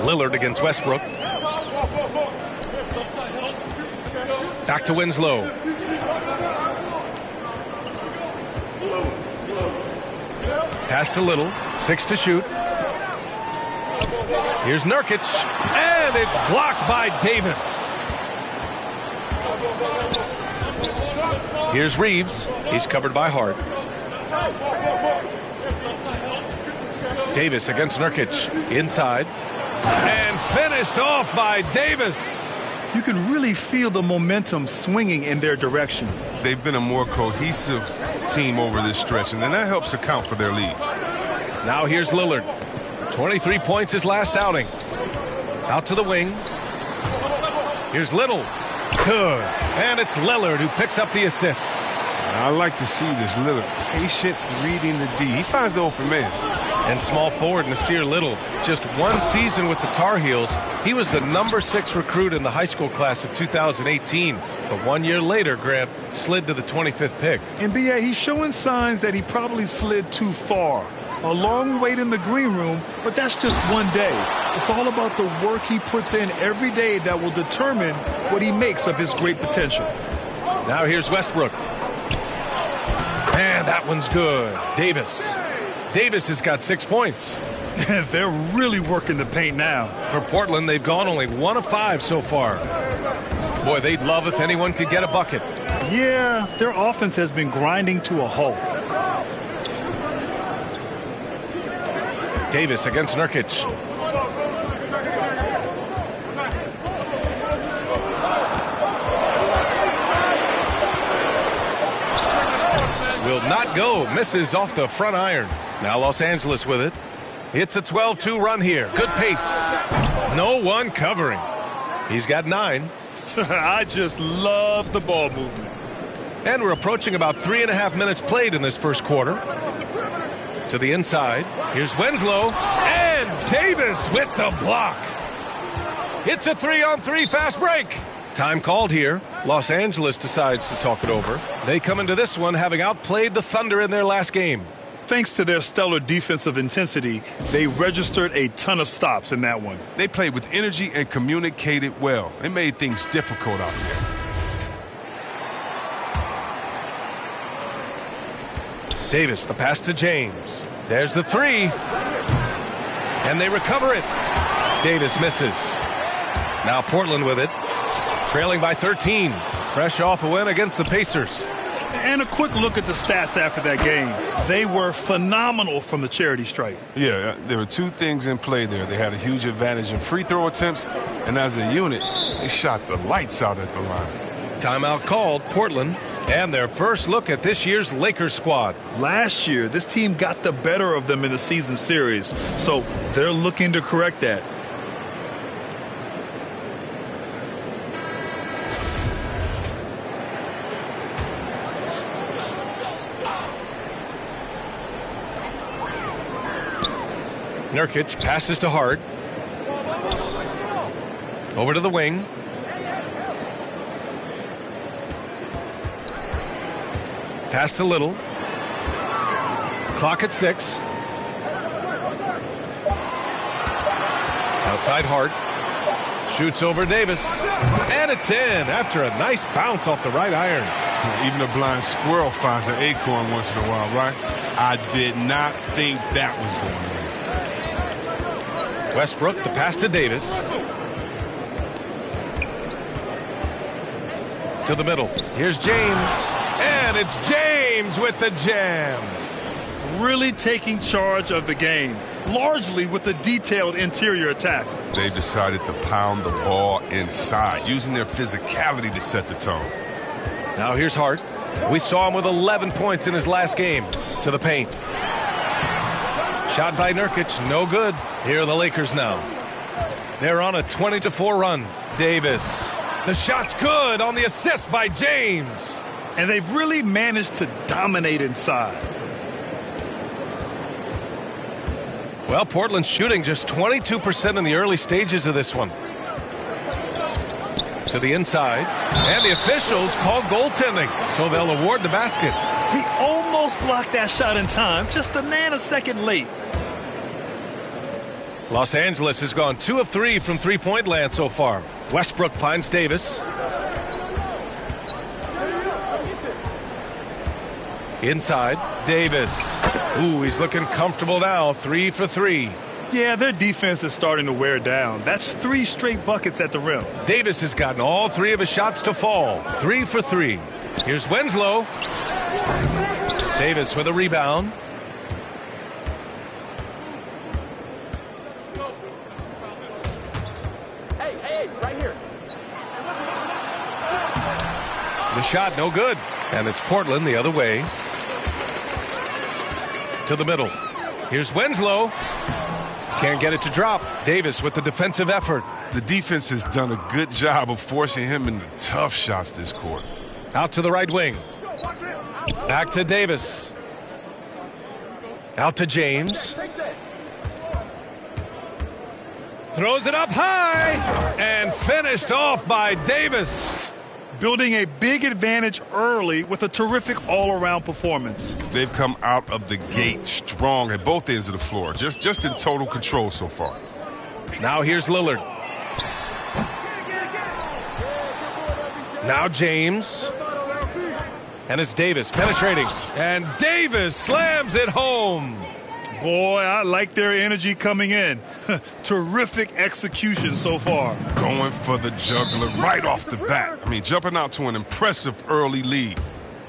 Lillard against Westbrook. Back to Winslow. Pass to Little. 6 to shoot. Here's Nurkic. And it's blocked by Davis. Here's Reeves. He's covered by Hart. Davis against Nurkic. Inside. And finished off by Davis. You can really feel the momentum swinging in their direction. They've been a more cohesive team over this stretch, and then that helps account for their lead. Now here's Lillard. 23 points his last outing. Out to the wing. Here's Little. Good. And it's Lillard who picks up the assist. I like to see this Lillard patient reading the D. He finds the open man. And small forward Nasir Little, just one season with the Tar Heels. He was the number 6 recruit in the high school class of 2018. But 1 year later, Grant slid to the 25th pick. NBA, he's showing signs that he probably slid too far. A long wait in the green room, but that's just one day. It's all about the work he puts in every day that will determine what he makes of his great potential. Now here's Westbrook. And that one's good. Davis. Davis has got 6 points. They're really working the paint now. For Portland, they've gone only 1 of 5 so far. Boy, they'd love if anyone could get a bucket. Yeah, their offense has been grinding to a halt. Davis against Nurkic. will not go. Misses off the front iron. Now Los Angeles with it. It's a 12-2 run here. Good pace. No one covering. He's got 9. I just love the ball movement. And we're approaching about 3.5 minutes played in this first quarter. To the inside. Here's Winslow. And Davis with the block. It's a 3-on-3 fast break. Time called here. Los Angeles decides to talk it over. They come into this one having outplayed the Thunder in their last game. Thanks to their stellar defensive intensity, they registered a ton of stops in that one. They played with energy and communicated well. It made things difficult out there. Davis, the pass to James. There's the 3. And they recover it. Davis misses. Now Portland with it. Trailing by 13. Fresh off a win against the Pacers. And a quick look at the stats after that game. They were phenomenal from the charity stripe. Yeah, there were 2 things in play there. They had a huge advantage in free throw attempts, and as a unit, they shot the lights out at the line. Timeout called. Portland. And their first look at this year's Lakers squad. Last year, this team got the better of them in the season series, so they're looking to correct that. Nurkic passes to Hart. Over to the wing. Pass to Little. Clock at 6. Outside Hart. Shoots over Davis. And it's in after a nice bounce off the right iron. Even a blind squirrel finds an acorn once in a while, right? I did not think that was going on. Westbrook, the pass to Davis. To the middle. Here's James. And it's James with the jam. Really taking charge of the game, largely with a detailed interior attack. They decided to pound the ball inside, using their physicality to set the tone. Now here's Hart. We saw him with 11 points in his last game. To the paint. Shot by Nurkic, no good. Here are the Lakers now. They're on a 20-4 run. Davis. The shot's good on the assist by James. And they've really managed to dominate inside. Well, Portland's shooting just 22% in the early stages of this one. To the inside. And the officials call goaltending, so they'll award the basket. He almost blocked that shot in time, just a nanosecond late. Los Angeles has gone 2 of 3 from three-point land so far. Westbrook finds Davis. Inside, Davis. Ooh, he's looking comfortable now. 3 for 3. Yeah, their defense is starting to wear down. That's 3 straight buckets at the rim. Davis has gotten all 3 of his shots to fall. 3 for 3. Here's Winslow. Davis with a rebound. Hey, right here. The shot, no good. And it's Portland the other way. To the middle. Here's Winslow. Can't get it to drop. Davis with the defensive effort. The defense has done a good job of forcing him into tough shots this quarter. Out to the right wing. Back to Davis. Out to James. Throws it up high. And finished off by Davis. Building a big advantage early with a terrific all-around performance. They've come out of the gate strong at both ends of the floor. Just in total control so far. Now here's Lillard. Now James. And it's Davis penetrating. And Davis slams it home. Boy, I like their energy coming in. Terrific execution so far. Going for the juggler right off the bat. I mean, jumping out to an impressive early lead.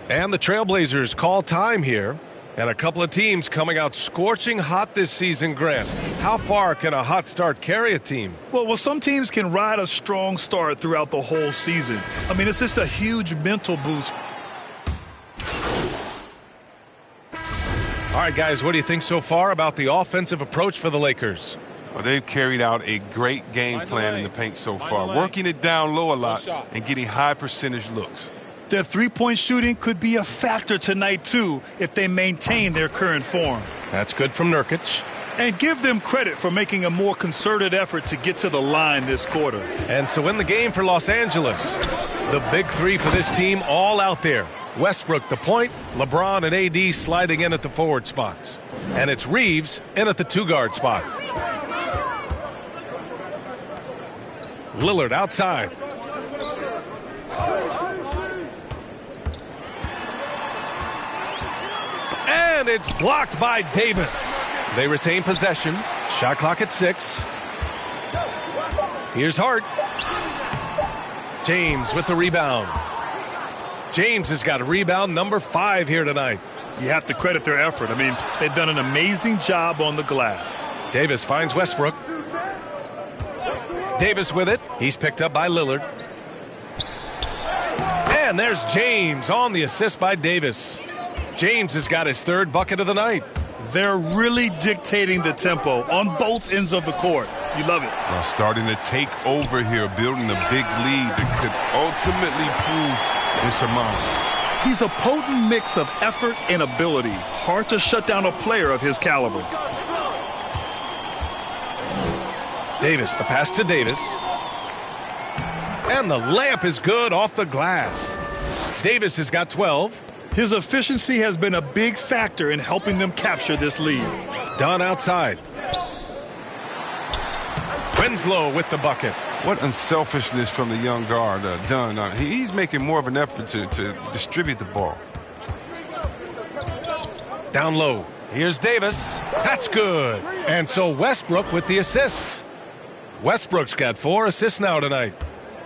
And the Trailblazers call time here. And a couple of teams coming out scorching hot this season, Grant. How far can a hot start carry a team? Well, some teams can ride a strong start throughout the whole season. I mean, it's just a huge mental boost. right, guys, what do you think so far about the offensive approach for the Lakers? Well, they've carried out a great game plan in the paint so far, working it down low a lot and getting high percentage looks. Their three-point shooting could be a factor tonight, too, if they maintain their current form. That's good from Nurkic. And give them credit for making a more concerted effort to get to the line this quarter. And so in the game for Los Angeles, the big three for this team all out there. Westbrook the point, LeBron and AD sliding in at the forward spots. And it's Reeves in at the two-guard spot. Lillard outside. And it's blocked by Davis. They retain possession. Shot clock at 6. Here's Hart. James with the rebound. James has got a rebound number 5 here tonight. You have to credit their effort. I mean, they've done an amazing job on the glass. Davis finds Westbrook. Davis with it. He's picked up by Lillard. And there's James on the assist by Davis. James has got his 3rd bucket of the night. They're really dictating the tempo on both ends of the court. You love it. Well, starting to take over here, building a big lead that could ultimately prove insurmountable. He's a potent mix of effort and ability. Hard to shut down a player of his caliber. Davis, the pass to Davis. And the layup is good off the glass. Davis has got 12. His efficiency has been a big factor in helping them capture this lead. Dunn outside. Winslow with the bucket. What unselfishness from the young guard, Dunn. He's making more of an effort to distribute the ball. Down low. Here's Davis. That's good. And so Westbrook with the assist. Westbrook's got 4 assists now tonight.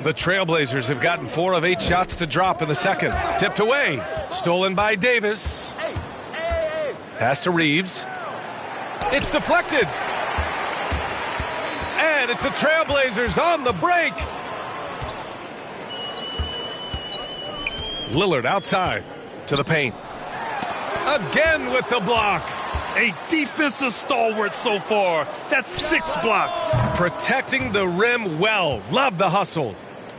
The Trailblazers have gotten 4 of 8 shots to drop in the second. Tipped away. Stolen by Davis. Pass to Reeves. It's deflected. And it's the Trailblazers on the break. Lillard outside to the paint. Again with the block. A defensive stalwart so far. That's 6 blocks. Protecting the rim well. Love the hustle.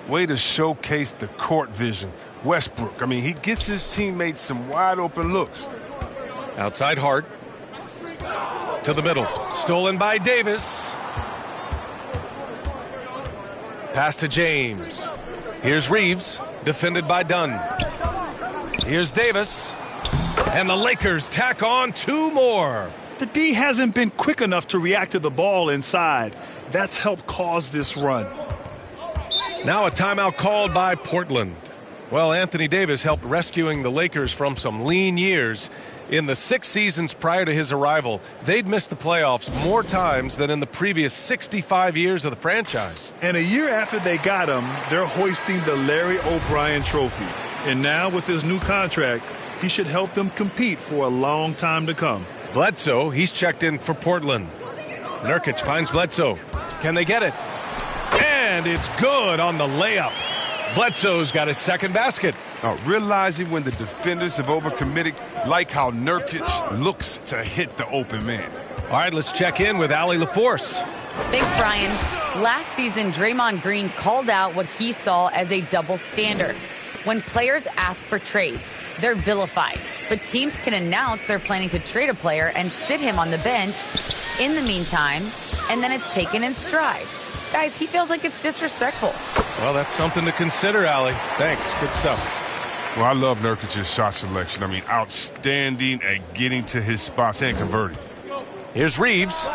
Way to showcase the court vision. Westbrook, I mean, he gets his teammates some wide open looks. Outside Hart. To the middle. Stolen by Davis. Pass to James. Here's Reeves. Defended by Dunn. Here's Davis. And the Lakers tack on 2 more. The D hasn't been quick enough to react to the ball inside. That's helped cause this run. Now a timeout called by Portland. Well, Anthony Davis helped rescuing the Lakers from some lean years. In the 6 seasons prior to his arrival, they'd missed the playoffs more times than in the previous 65 years of the franchise. And a year after they got him, they're hoisting the Larry O'Brien Trophy. And now with his new contract, he should help them compete for a long time to come. Bledsoe, he's checked in for Portland. Nurkic finds Bledsoe. Can they get it? And it's good on the layup. Bledsoe's got his 2nd basket. Realizing when the defenders have overcommitted, like how Nurkic looks to hit the open man. All right, let's check in with Allie LaForce. Thanks, Brian. Last season, Draymond Green called out what he saw as a double standard. When players ask for trades, they're vilified. But teams can announce they're planning to trade a player and sit him on the bench in the meantime, and then it's taken in stride. Guys, he feels like it's disrespectful. Well, that's something to consider, Allie. Thanks. Good stuff. Well, I love Nurkic's shot selection. I mean, outstanding at getting to his spots and converting. Here's Reeves.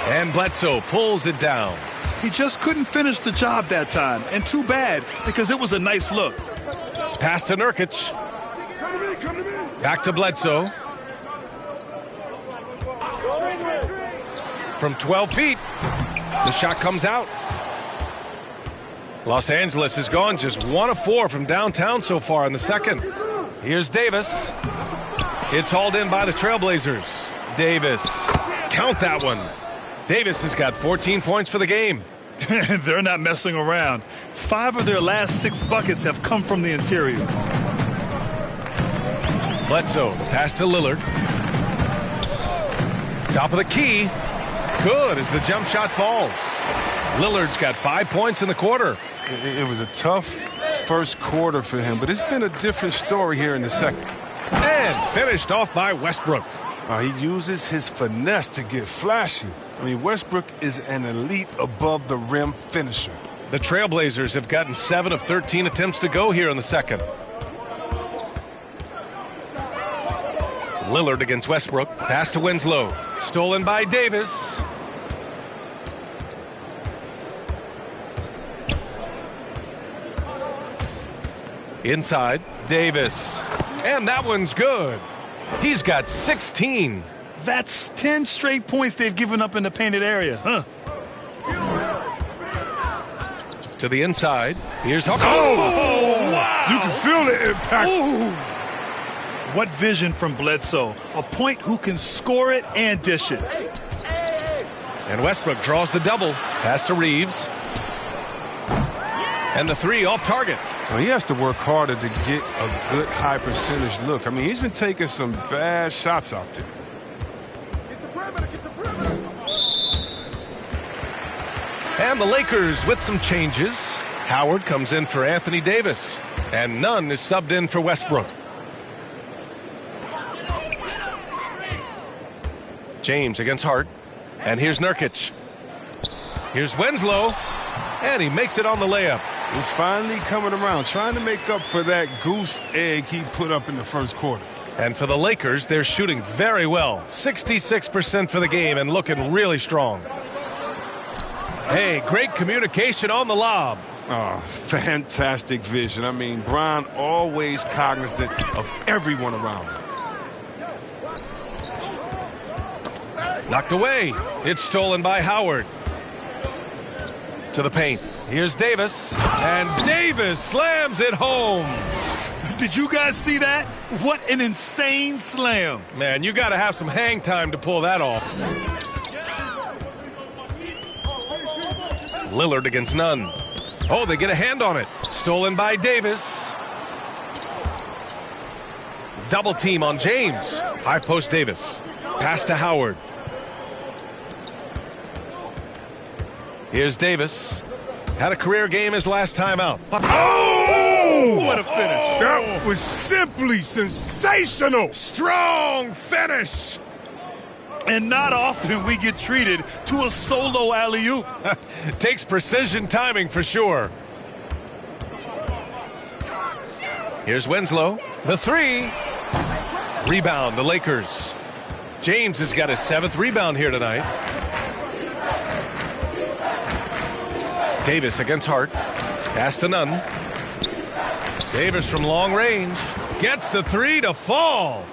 And Bledsoe pulls it down. He just couldn't finish the job that time. And too bad, because it was a nice look. Pass to Nurkic. Back to Bledsoe. From 12 feet. The shot comes out. Los Angeles has gone just 1 of 4 from downtown so far in the second. Here's Davis. It's hauled in by the Trailblazers. Davis. Count that one. Davis has got 14 points for the game. They're not messing around. 5 of their last 6 buckets have come from the interior. Bledsoe, the pass to Lillard. Top of the key. Good as the jump shot falls. Lillard's got 5 points in the quarter. It was a tough first quarter for him, but it's been a different story here in the second. And finished off by Westbrook. He uses his finesse to get flashy. I mean, Westbrook is an elite above the rim finisher. The Trailblazers have gotten 7 of 13 attempts to go here in the second. Lillard against Westbrook. Pass to Winslow. Stolen by Davis. Inside, Davis. And that one's good. He's got 16. That's 10 straight points they've given up in the painted area, huh? To the inside. Here's Hooker. Oh, wow. You can feel the impact. Ooh. What vision from Bledsoe. A point who can score it and dish it. And Westbrook draws the double. Pass to Reeves. And the three off target. Well, he has to work harder to get a good high percentage look. I mean, he's been taking some bad shots out there. And the Lakers with some changes. Howard comes in for Anthony Davis. And Nunn is subbed in for Westbrook. James against Hart. And here's Nurkic. Here's Winslow. And he makes it on the layup. He's finally coming around, trying to make up for that goose egg he put up in the first quarter. And for the Lakers, they're shooting very well. 66% for the game and looking really strong. Hey, great communication on the lob. Oh, fantastic vision. I mean, Bron always cognizant of everyone around him. Knocked away. It's stolen by Howard. To the paint. Here's Davis. And Davis slams it home. Did you guys see that? What an insane slam. Man, you got to have some hang time to pull that off. Lillard against Nunn. Oh, they get a hand on it. Stolen by Davis. Double team on James. High post Davis. Pass to Howard. Here's Davis. Had a career game his last time out. Oh! What a finish. That was simply sensational. Strong finish. And not often we get treated to a solo alley-oop. Takes precision timing for sure. Here's Winslow. The three. Rebound, the Lakers. James has got his 7th rebound here tonight. Davis against Hart. Pass to Nunn. Davis from long range. Gets the three to fall.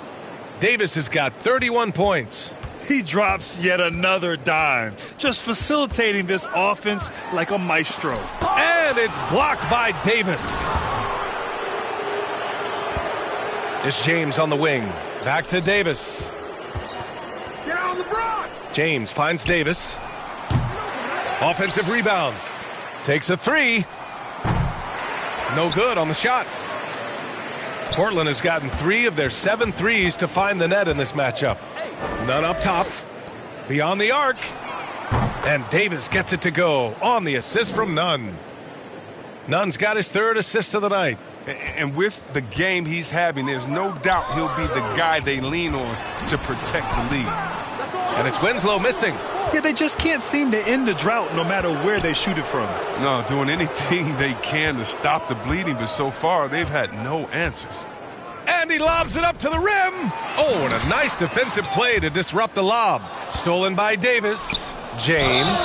Davis has got 31 points. He drops yet another dime, just facilitating this offense like a maestro. And it's blocked by Davis. It's James on the wing. Back to Davis. Get on the block. James finds Davis. Offensive rebound. Takes a three. No good on the shot. Portland has gotten 3 of their 7 threes to find the net in this matchup. Nunn up top. Beyond the arc. And Davis gets it to go on the assist from Nunn. Nunn's got his 3rd assist of the night. And with the game he's having, there's no doubt he'll be the guy they lean on to protect the lead. And it's Winslow missing. Yeah, they just can't seem to end the drought no matter where they shoot it from. No, doing anything they can to stop the bleeding, but so far they've had no answers. And he lobs it up to the rim. Oh, and a nice defensive play to disrupt the lob. Stolen by Davis. James.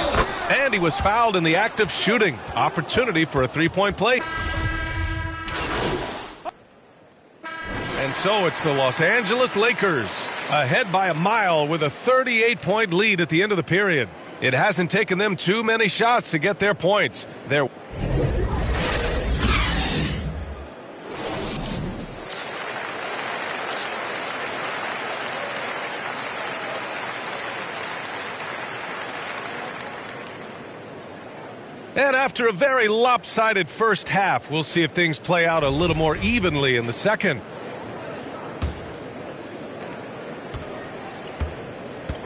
And he was fouled in the act of shooting. Opportunity for a 3-point play. And so it's the Los Angeles Lakers ahead by a mile with a 38-point lead at the end of the period. It hasn't taken them too many shots to get their points. They're And after a very lopsided first half, we'll see if things play out a little more evenly in the second.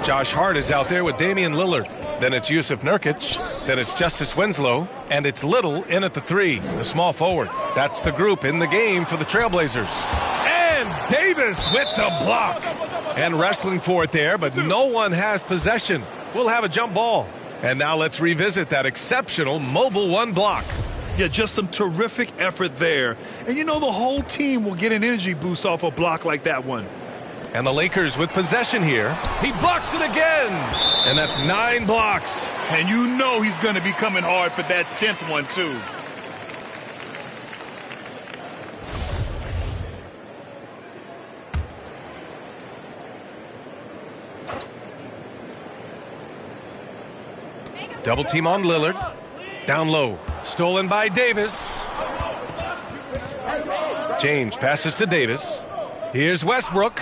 Josh Hart is out there with Damian Lillard. Then it's Yusuf Nurkic. Then it's Justice Winslow. And it's Little in at the 3, the small forward. That's the group in the game for the Trailblazers. And Davis with the block. And wrestling for it there, but no one has possession. We'll have a jump ball. And now let's revisit that exceptional Mobile One block. Yeah, just some terrific effort there. And you know the whole team will get an energy boost off a block like that one. And the Lakers with possession here. He blocks it again. And that's 9 blocks. And you know he's going to be coming hard for that 10th one, too. Double team on Lillard. Down low. Stolen by Davis. James passes to Davis. Here's Westbrook.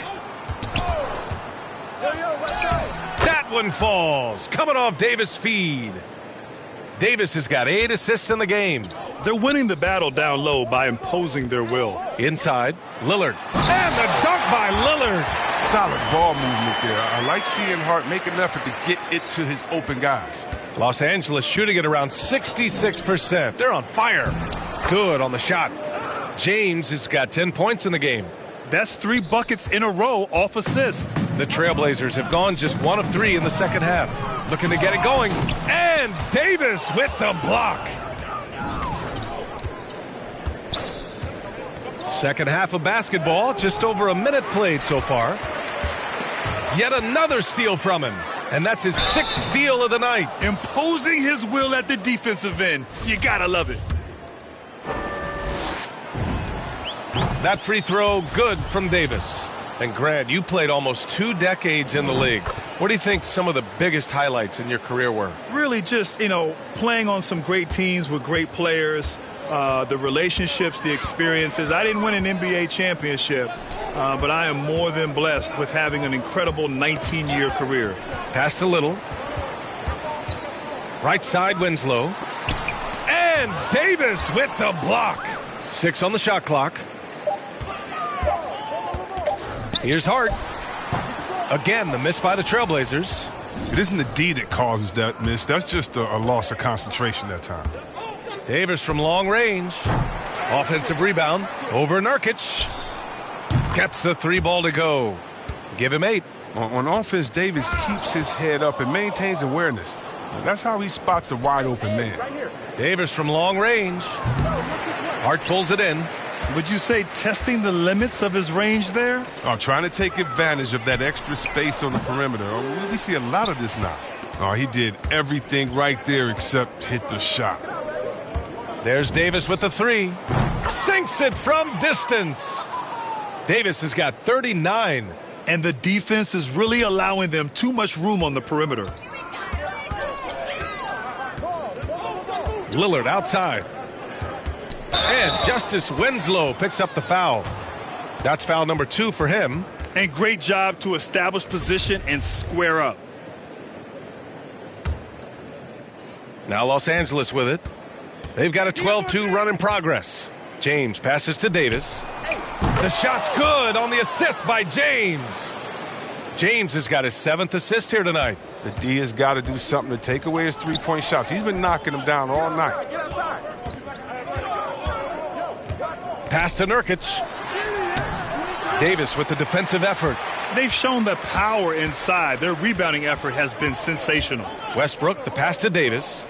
That one falls. Coming off Davis' feed. Davis has got 8 assists in the game. They're winning the battle down low by imposing their will. Inside, Lillard. And the dunk by Lillard. Solid ball movement there. I like seeing Hart make an effort to get it to his open guys. Los Angeles shooting at around 66%. They're on fire. Good on the shot. James has got 10 points in the game. That's 3 buckets in a row off assist. The Trailblazers have gone just 1 of 3 in the second half. Looking to get it going. And Davis with the block. Second half of basketball, just over a minute played so far. Yet another steal from him. And that's his 6th steal of the night. Imposing his will at the defensive end. You gotta love it. That free throw good from Davis. And Grant, you played almost 2 decades in the league. What do you think some of the biggest highlights in your career were? Really just, playing on some great teams with great players, the relationships, the experiences. I didn't win an NBA championship, but I am more than blessed with having an incredible 19-year career. Pass to Little. Right side, Winslow. And Davis with the block. 6 on the shot clock. Here's Hart. Again, the miss by the Trailblazers. It isn't the D that causes that miss. That's just a loss of concentration that time. Davis from long range. Offensive rebound over Nurkic. Gets the 3 ball to go. Give him 8. On offense, Davis keeps his head up and maintains awareness. That's how he spots a wide open man. Davis from long range. Hart pulls it in. Would you say testing the limits of his range there? Trying to take advantage of that extra space on the perimeter. We see a lot of this now. He did everything right there except hit the shot. There's Davis with the 3. Sinks it from distance. Davis has got 39. And the defense is really allowing them too much room on the perimeter. Lillard outside. And Justice Winslow picks up the foul. That's foul number 2 for him. And great job to establish position and square up. Now Los Angeles with it. They've got a 12-2 run in progress. James passes to Davis. The shot's good on the assist by James. James has got his 7th assist here tonight. The D has got to do something to take away his 3-point shots. He's been knocking them down all night. Pass to Nurkic. Davis with the defensive effort. They've shown the power inside. Their rebounding effort has been sensational. Westbrook, the pass to Davis.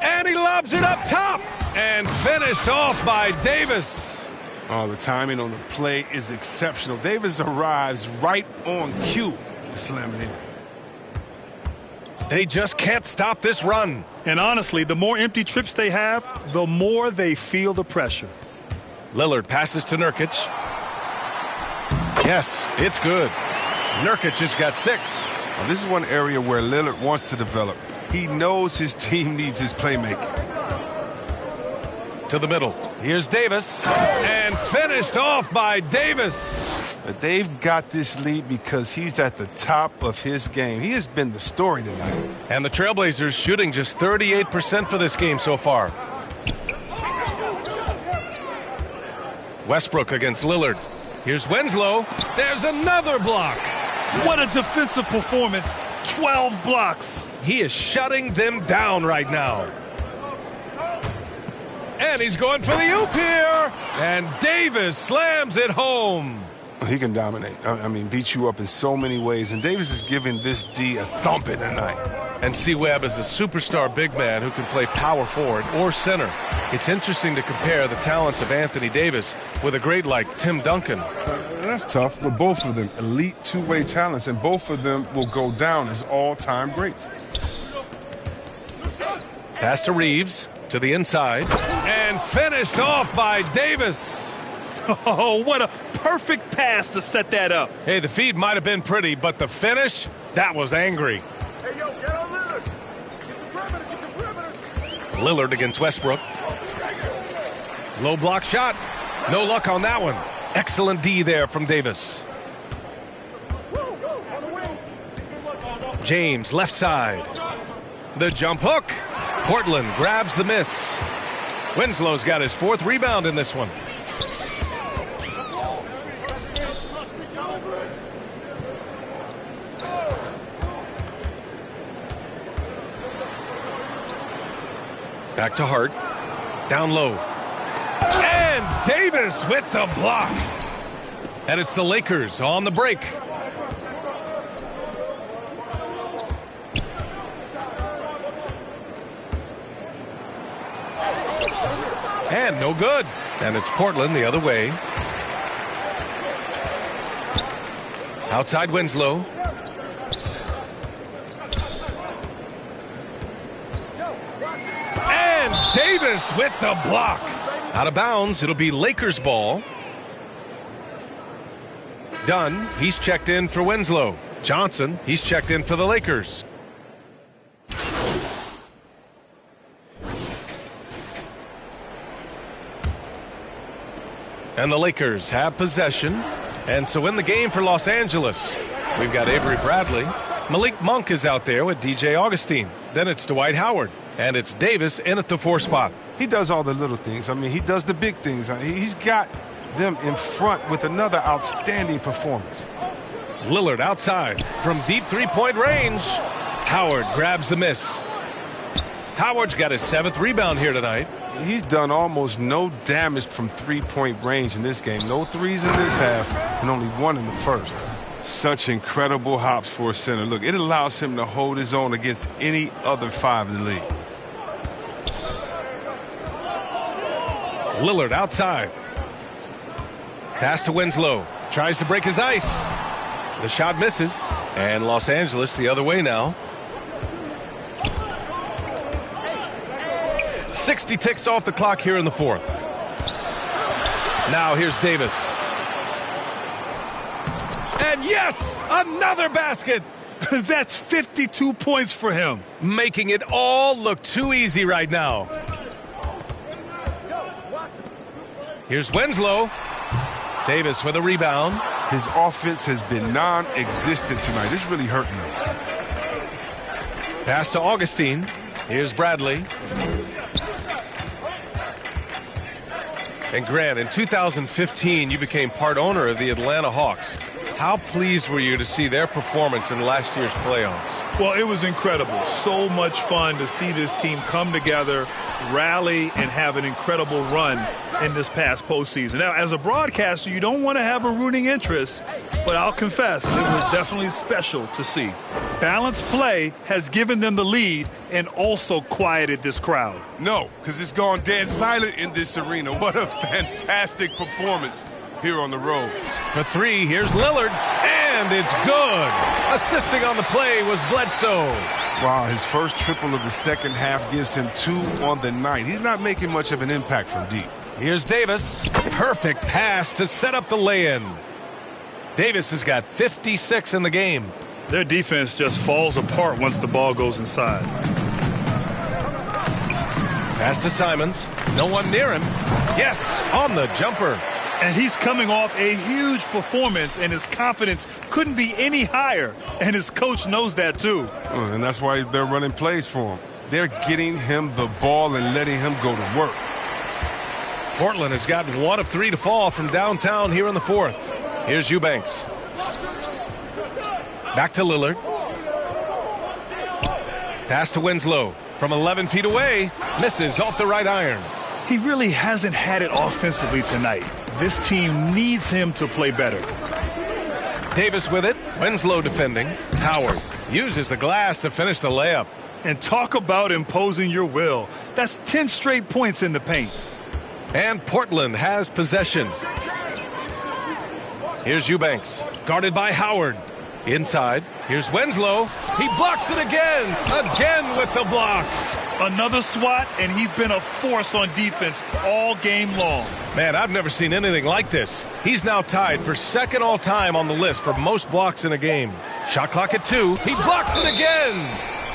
And he lobs it up top. And finished off by Davis. The timing on the play is exceptional. Davis arrives right on cue to slam it in. They just can't stop this run. And honestly, the more empty trips they have, the more they feel the pressure. Lillard passes to Nurkic. Yes, it's good. Nurkic has got 6. This is one area where Lillard wants to develop. He knows his team needs his playmaking. To the middle. Here's Davis. And finished off by Davis. But they've got this lead because he's at the top of his game. He has been the story tonight. And the Trailblazers shooting just 38% for this game so far. Westbrook against Lillard. Here's Winslow. There's another block. What a defensive performance. 12 blocks. He is shutting them down right now. And he's going for the oop here. And Davis slams it home. He can dominate. I mean, beat you up in so many ways. And Davis is giving this D a thumping tonight. And C-Webb is a superstar big man who can play power forward or center. It's interesting to compare the talents of Anthony Davis with a great like Tim Duncan. That's tough, but both of them elite two-way talents, and both of them will go down as all-time greats. Pass to Reeves, to the inside, and finished off by Davis. Oh, what a perfect pass to set that up. Hey, the feed might have been pretty, but the finish, that was angry. Hey, yo, get on Lillard. Get the perimeter. Lillard against Westbrook. Low block shot. No luck on that one. Excellent D there from Davis. James, left side. The jump hook. Portland grabs the miss. Winslow's got his 4th rebound in this one. Back to Hart. Down low. And Davis with the block. And it's the Lakers on the break. And no good. And it's Portland the other way. Outside Winslow. And Davis with the block. Out of bounds. It'll be Lakers ball. Dunn, he's checked in for Winslow. Johnson, he's checked in for the Lakers. And the Lakers have possession. And so in the game for Los Angeles, we've got Avery Bradley. Malik Monk is out there with DJ Augustine. Then it's Dwight Howard. And it's Davis in at the 4 spot. He does all the little things. I mean, he does the big things. He's got them in front with another outstanding performance. Lillard outside from deep 3-point range. Howard grabs the miss. Howard's got his 7th rebound here tonight. He's done almost no damage from 3-point range in this game. No threes in this half and only 1 in the first. Such incredible hops for a center. Look, it allows him to hold his own against any other 5 in the league. Lillard outside. Pass to Winslow. Tries to break his ice. The shot misses. And Los Angeles the other way now. 60 ticks off the clock here in the 4th. Now here's Davis. And yes, another basket. That's 52 points for him. Making it all look too easy right now. Here's Winslow. Davis with a rebound. His offense has been non-existent tonight. It's really hurting him. Pass to Augustine. Here's Bradley. And Grant, in 2015, you became part owner of the Atlanta Hawks. How pleased were you to see their performance in last year's playoffs? Well, it was incredible. So much fun to see this team come together, rally, and have an incredible run in this past postseason. Now, as a broadcaster, you don't want to have a rooting interest, but I'll confess, it was definitely special to see. Balanced play has given them the lead and also quieted this crowd. No, because it's gone dead silent in this arena. What a fantastic performance here on the road. For 3, here's Lillard, and it's good. Assisting on the play was Bledsoe. Wow, his first triple of the second half gives him 2 on the night. He's not making much of an impact from deep. Here's Davis. Perfect pass to set up the lay-in. Davis has got 56 in the game. Their defense just falls apart once the ball goes inside. Pass to Simons. No one near him. Yes, on the jumper. And he's coming off a huge performance, and his confidence couldn't be any higher. And his coach knows that, too. And that's why they're running plays for him. They're getting him the ball and letting him go to work. Portland has gotten 1 of 3 to fall from downtown here in the 4th. Here's Eubanks. Back to Lillard. Pass to Winslow from 11 feet away. Misses off the right iron. He really hasn't had it offensively tonight. This team needs him to play better. Davis with it. Winslow defending. Howard uses the glass to finish the layup. And talk about imposing your will. That's 10 straight points in the paint. And Portland has possession. Here's Eubanks, guarded by Howard. Inside, here's Winslow. He blocks it again. Again with the block. Another swat, and he's been a force on defense all game long. Man, I've never seen anything like this. He's now tied for second all-time on the list for most blocks in a game. Shot clock at 2. He blocks it again.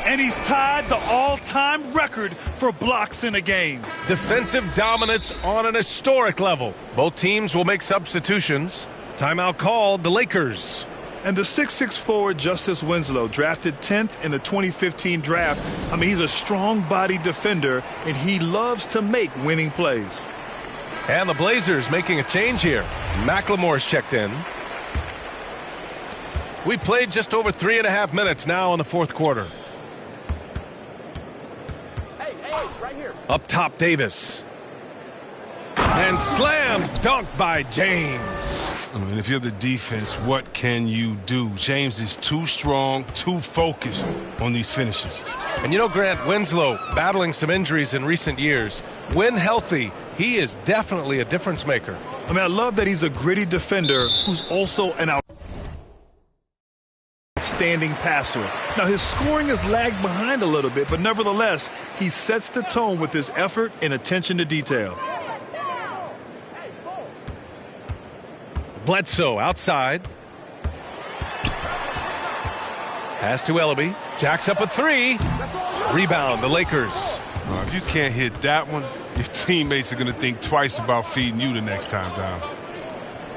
And he's tied the all-time record for blocks in a game. Defensive dominance on an historic level. Both teams will make substitutions. Timeout called, the Lakers. And the 6'6" forward Justice Winslow, drafted 10th in the 2015 draft. I mean, he's a strong-bodied defender, and he loves to make winning plays. And the Blazers making a change here. McLemore's checked in. We played just over 3.5 minutes now in the fourth quarter. Right here. Up top, Davis. And slam dunk by James. I mean, if you're the defense, what can you do? James is too strong, too focused on these finishes. And you know, Grant, Winslow battling some injuries in recent years. When healthy, he is definitely a difference maker. I mean, I love that he's a gritty defender who's also an outstanding passer. Now, his scoring has lagged behind a little bit, but nevertheless, he sets the tone with his effort and attention to detail. Bledsoe outside. Pass to Ellaby. Jacks up a 3. Rebound, the Lakers. If you can't hit that one, your teammates are going to think twice about feeding you the next time down.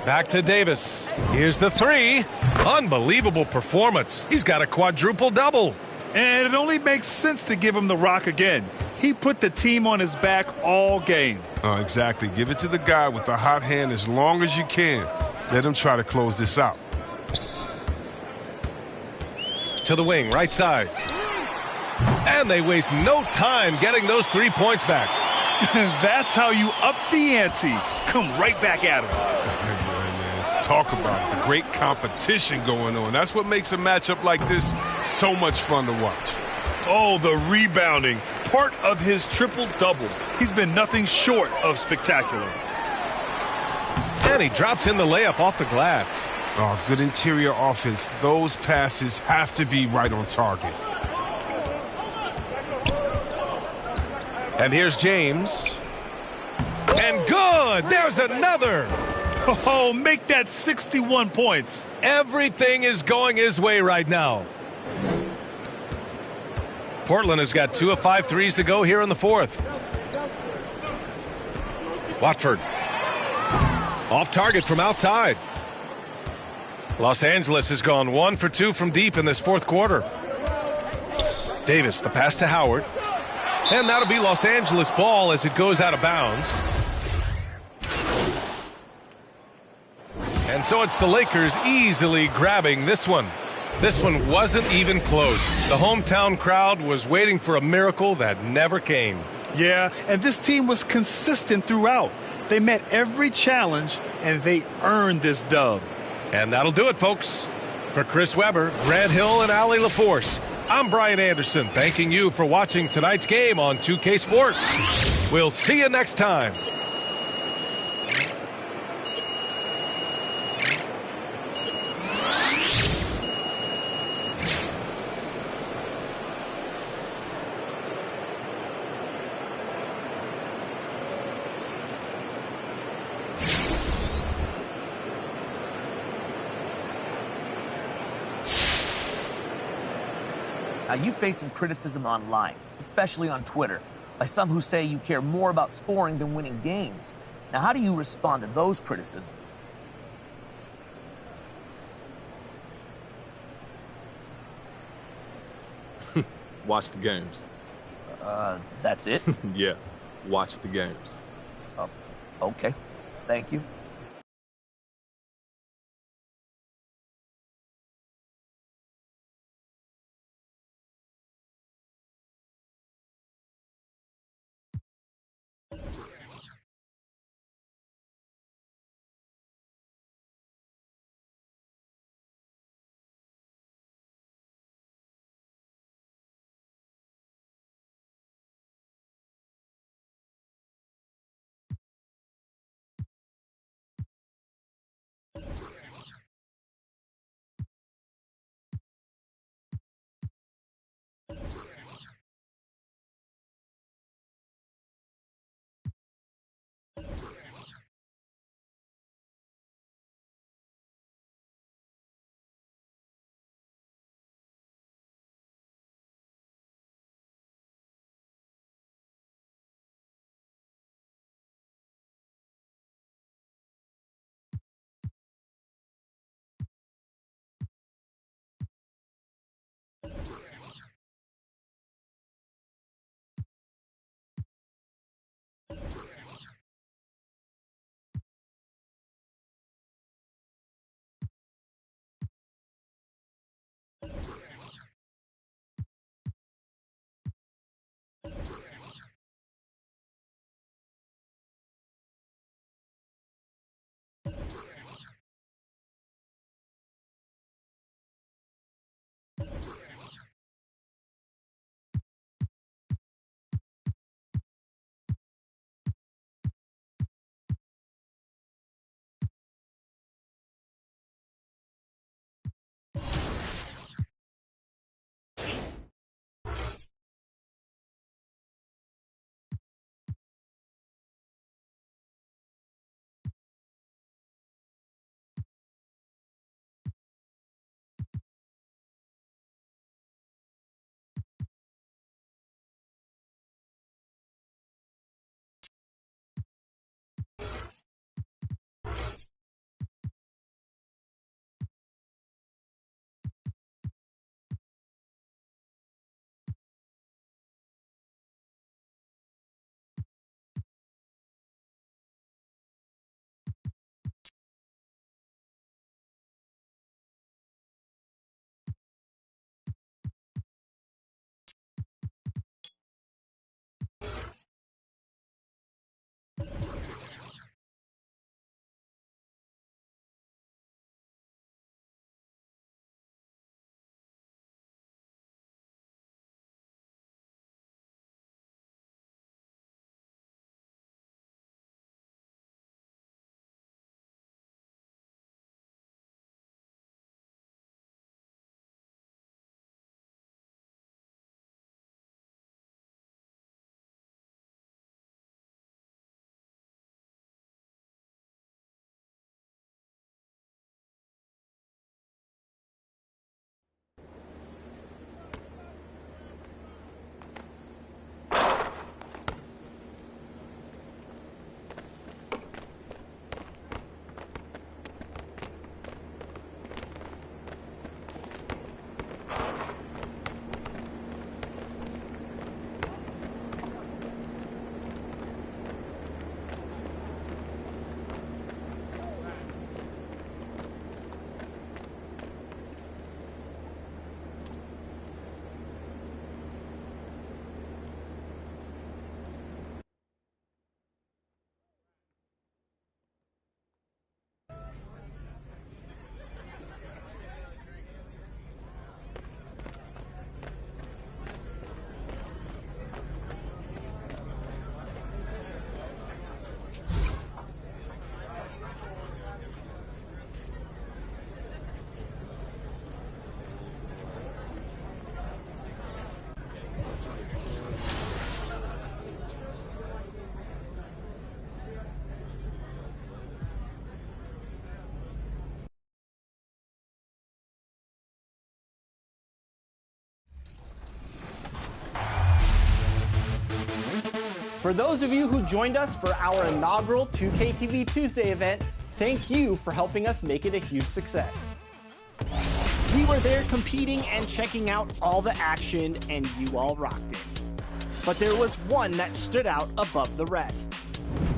Back to Davis. Here's the 3. Unbelievable performance. He's got a quadruple-double. And it only makes sense to give him the rock again. He put the team on his back all game. Exactly. Give it to the guy with the hot hand as long as you can. Let him try to close this out. To the wing, right side. And they waste no time getting those 3 points back. That's how you up the ante. Come right back at him. Let's talk about the great competition going on. That's what makes a matchup like this so much fun to watch. Oh, the rebounding. Part of his triple-double. He's been nothing short of spectacular. And he drops in the layup off the glass. Oh, good interior offense. Those passes have to be right on target. And here's James. And good! There's another! Oh, make that 61 points. Everything is going his way right now. Portland has got 2 of 5 threes to go here in the fourth. Watford. Off target from outside. Los Angeles has gone 1 for 2 from deep in this fourth quarter. Davis, the pass to Howard. And that'll be Los Angeles ball as it goes out of bounds. And so it's the Lakers easily grabbing this one. This one wasn't even close. The hometown crowd was waiting for a miracle that never came. Yeah, and this team was consistent throughout. They met every challenge, and they earned this dub. And that'll do it, folks. For Chris Webber, Grant Hill, and Allie LaForce, I'm Brian Anderson, thanking you for watching tonight's game on 2K Sports. We'll see you next time. Now, you face some criticism online, especially on Twitter, by some who say you care more about scoring than winning games. Now, how do you respond to those criticisms? Watch the games. That's it? Yeah, watch the games. Okay. Thank you. For those of you who joined us for our inaugural 2KTV Tuesday event, thank you for helping us make it a huge success. We were there competing and checking out all the action, and you all rocked it. But there was one that stood out above the rest.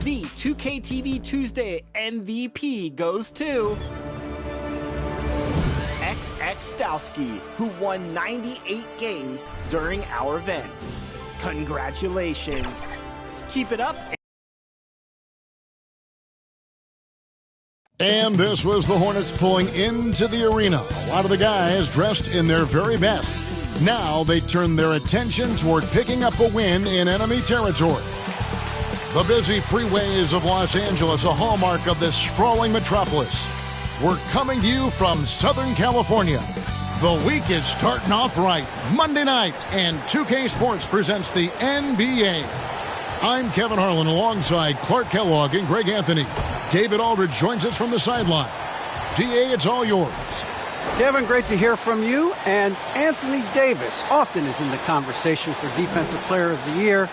The 2KTV Tuesday MVP goes to XX Dowski, who won 98 games during our event. Congratulations. Keep it up. And this was the Hornets pulling into the arena. A lot of the guys dressed in their very best. Now they turn their attention toward picking up a win in enemy territory. The busy freeways of Los Angeles, a hallmark of this sprawling metropolis. We're coming to you from Southern California. The week is starting off right. Monday night, and 2K Sports presents the NBA. I'm Kevin Harlan alongside Clark Kellogg and Greg Anthony. David Aldridge joins us from the sideline. DA, it's all yours. Kevin, great to hear from you. And Anthony Davis often is in the conversation for Defensive Player of the Year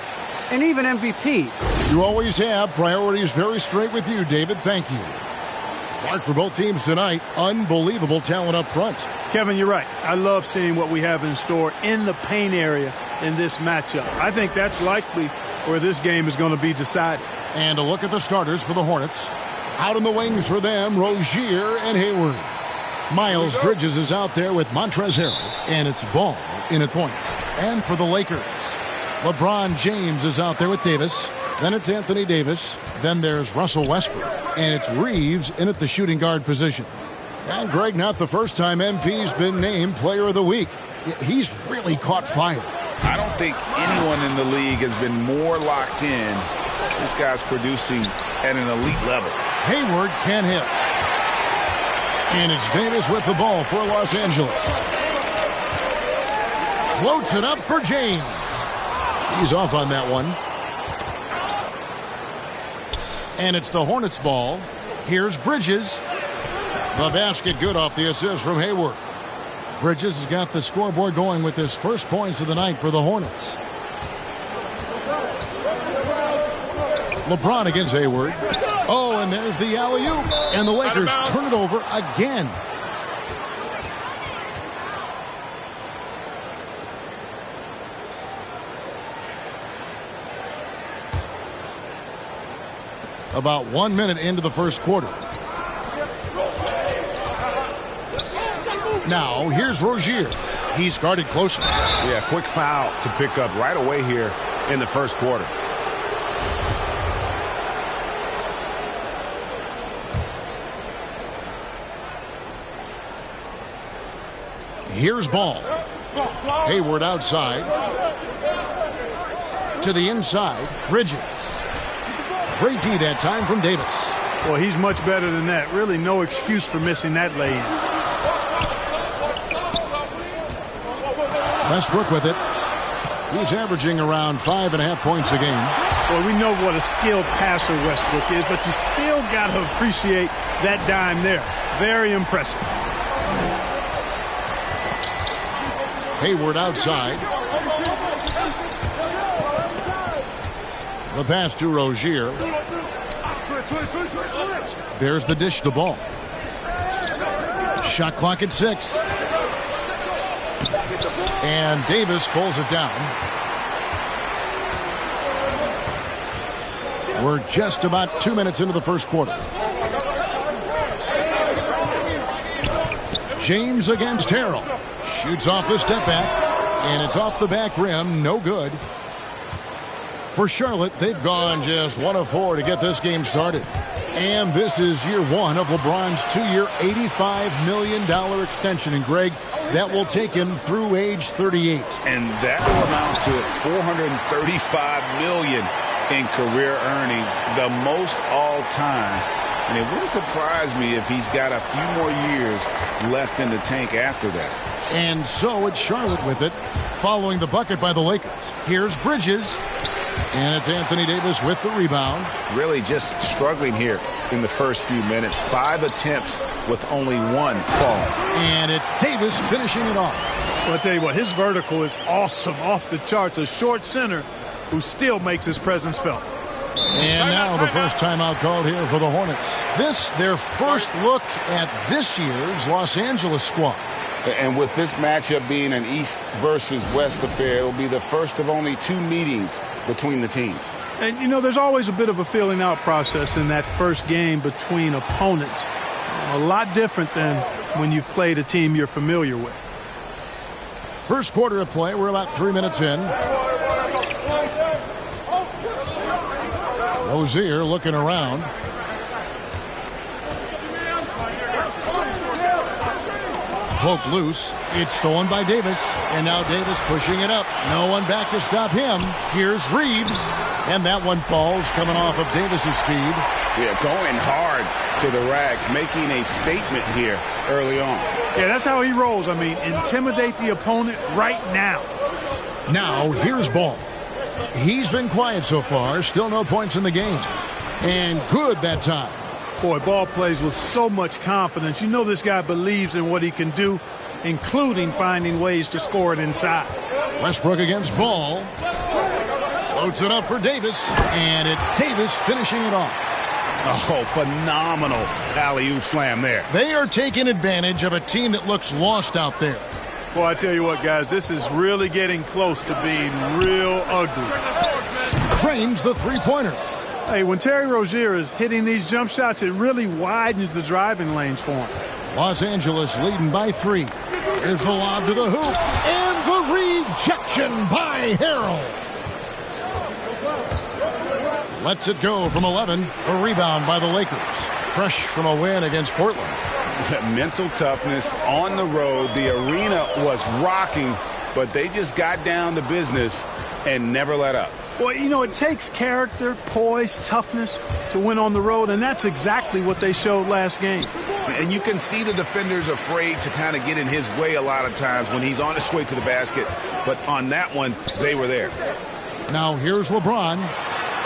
and even MVP. You always have. Priorities very straight with you, David. Thank you. Clark, for both teams tonight, unbelievable talent up front. Kevin, you're right. I love seeing what we have in store in the paint area in this matchup. I think that's likely where this game is going to be decided. And a look at the starters for the Hornets. Out in the wings for them, Rozier and Hayward. Miles Bridges is out there with Montrezl Harrell, and it's Ball in at point. And for the Lakers, LeBron James is out there with Davis. Then it's Anthony Davis. Then there's Russell Westbrook. And it's Reeves in at the shooting guard position. And Greg, not the first time MP's been named Player of the Week. He's really caught fire. I don't think anyone in the league has been more locked in. This guy's producing at an elite level. Hayward can hit. And it's Davis with the ball for Los Angeles. Floats it up for James. He's off on that one. And it's the Hornets ball. Here's Bridges. The basket good off the assist from Hayward. Bridges has got the scoreboard going with his first points of the night for the Hornets. LeBron against Hayward. Oh, and there's the alley-oop. And the Lakers turn it over again. About 1 minute into the first quarter. Now, here's Rozier. He's guarded closely. Yeah, quick foul to pick up right away here in the first quarter. Here's Ball. Hayward outside. To the inside, Bridges. Great D that time from Davis. Well, he's much better than that. Really no excuse for missing that lane. Westbrook with it. He's averaging around 5.5 points a game. Well, we know what a skilled passer Westbrook is, but you still got to appreciate that dime there. Very impressive. Hayward outside. The pass to Rozier. There's the dish to Ball. Shot clock at 6. And Davis pulls it down. We're just about 2 minutes into the first quarter. James against Harrell. Shoots off the step back. And it's off the back rim. No good. For Charlotte, they've gone just 1 of 4 to get this game started. And this is year 1 of LeBron's 2-year, $85 million extension. And Greg, that will take him through age 38. And that will amount to $435 million in career earnings, the most all time. And it wouldn't surprise me if he's got a few more years left in the tank after that. And so it's Charlotte with it, following the bucket by the Lakers. Here's Bridges. And it's Anthony Davis with the rebound. Really just struggling here in the first few minutes. 5 attempts with only 1 fall. And it's Davis finishing it off. Well, I'll tell you what, his vertical is awesome, off the charts. A short center who still makes his presence felt. And now the first timeout called here for the Hornets. This, their first look at this year's Los Angeles squad. And with this matchup being an East versus West affair, it will be the first of only 2 meetings between the teams. And, you know, there's always a bit of a feeling out process in that first game between opponents. A lot different than when you've played a team you're familiar with. First quarter of play, we're about 3 minutes in. Rozier looking around. Poked loose. It's stolen by Davis. And now Davis pushing it up. No one back to stop him. Here's Reeves. And that one falls coming off of Davis's feed. Yeah, going hard to the rack, making a statement here early on. Yeah, that's how he rolls. I mean, intimidate the opponent right now. Now, here's Ball. He's been quiet so far. Still no points in the game. And good that time. Boy, Ball plays with so much confidence. You know this guy believes in what he can do, including finding ways to score it inside. Westbrook against Ball. Loads it up for Davis. And it's Davis finishing it off. Oh, phenomenal alley-oop slam there. They are taking advantage of a team that looks lost out there. Well, I tell you what, guys, this is really getting close to being real ugly. Drains the three-pointer. Hey, when Terry Rozier is hitting these jump shots, it really widens the driving lanes for him. Los Angeles leading by 3. Here's the lob to the hoop. And the rejection by Harrell. Lets it go from 11. A rebound by the Lakers. Fresh from a win against Portland. Mental toughness on the road. The arena was rocking, but they just got down to business and never let up. Well, you know, it takes character, poise, toughness to win on the road, and that's exactly what they showed last game. And you can see the defenders afraid to kind of get in his way a lot of times when he's on his way to the basket. But on that one, they were there. Now here's LeBron.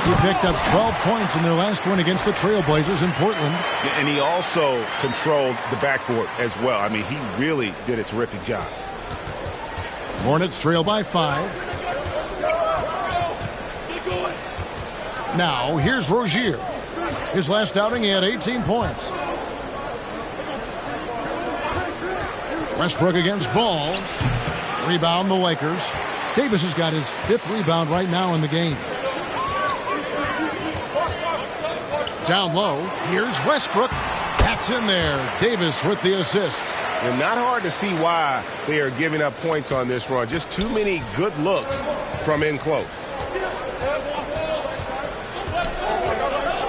He picked up 12 points in their last win against the Trailblazers in Portland. And he also controlled the backboard as well. I mean, he really did a terrific job. Hornets trail by 5. Now, here's Rozier. His last outing, he had 18 points. Westbrook against Ball. Rebound the Lakers. Davis has got his 5th rebound right now in the game. Down low, here's Westbrook. That's in there. Davis with the assist. And not hard to see why they are giving up points on this run. Just too many good looks from in close.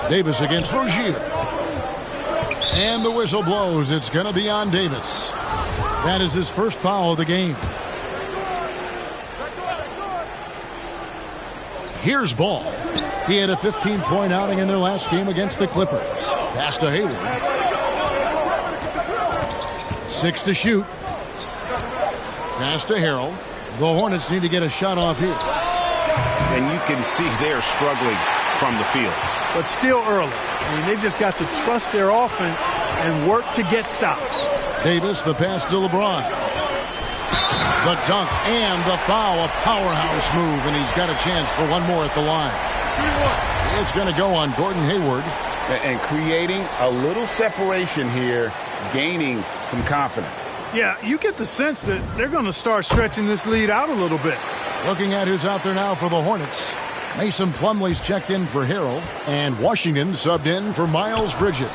Davis against Rozier. And the whistle blows. It's going to be on Davis. That is his first foul of the game. Here's Ball. He had a 15-point outing in their last game against the Clippers. Pass to Hayward. 6 to shoot. Pass to Harrell. The Hornets need to get a shot off here. And you can see they're struggling from the field. But still early. I mean, they've just got to trust their offense and work to get stops. Davis, the pass to LeBron. The dunk and the foul, a powerhouse move, and he's got a chance for one more at the line. It's going to go on Gordon Hayward. And creating a little separation here, gaining some confidence. Yeah, you get the sense that they're going to start stretching this lead out a little bit. Looking at who's out there now for the Hornets. Mason Plumlee's checked in for Harrell, and Washington subbed in for Miles Bridges.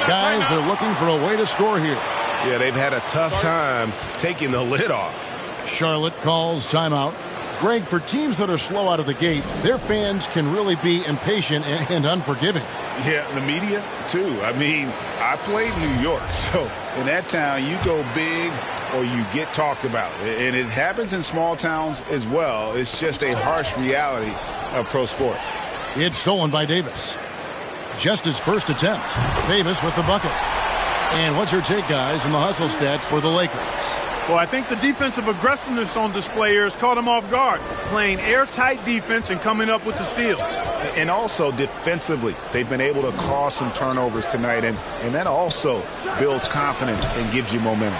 Guys, they're looking for a way to score here. Yeah, they've had a tough time taking the lid off. Charlotte calls timeout. Greg, for teams that are slow out of the gate, their fans can really be impatient and unforgiving. Yeah, the media, too. I mean, I played New York, so in that town, you go big or you get talked about. And it happens in small towns as well. It's just a harsh reality of pro sports. It's stolen by Davis. Just his first attempt. Davis with the bucket. And what's your take, guys, in the hustle stats for the Lakers? Well, I think the defensive aggressiveness on display here has caught them off guard, playing airtight defense and coming up with the steals. And also defensively, they've been able to cause some turnovers tonight, and that also builds confidence and gives you momentum.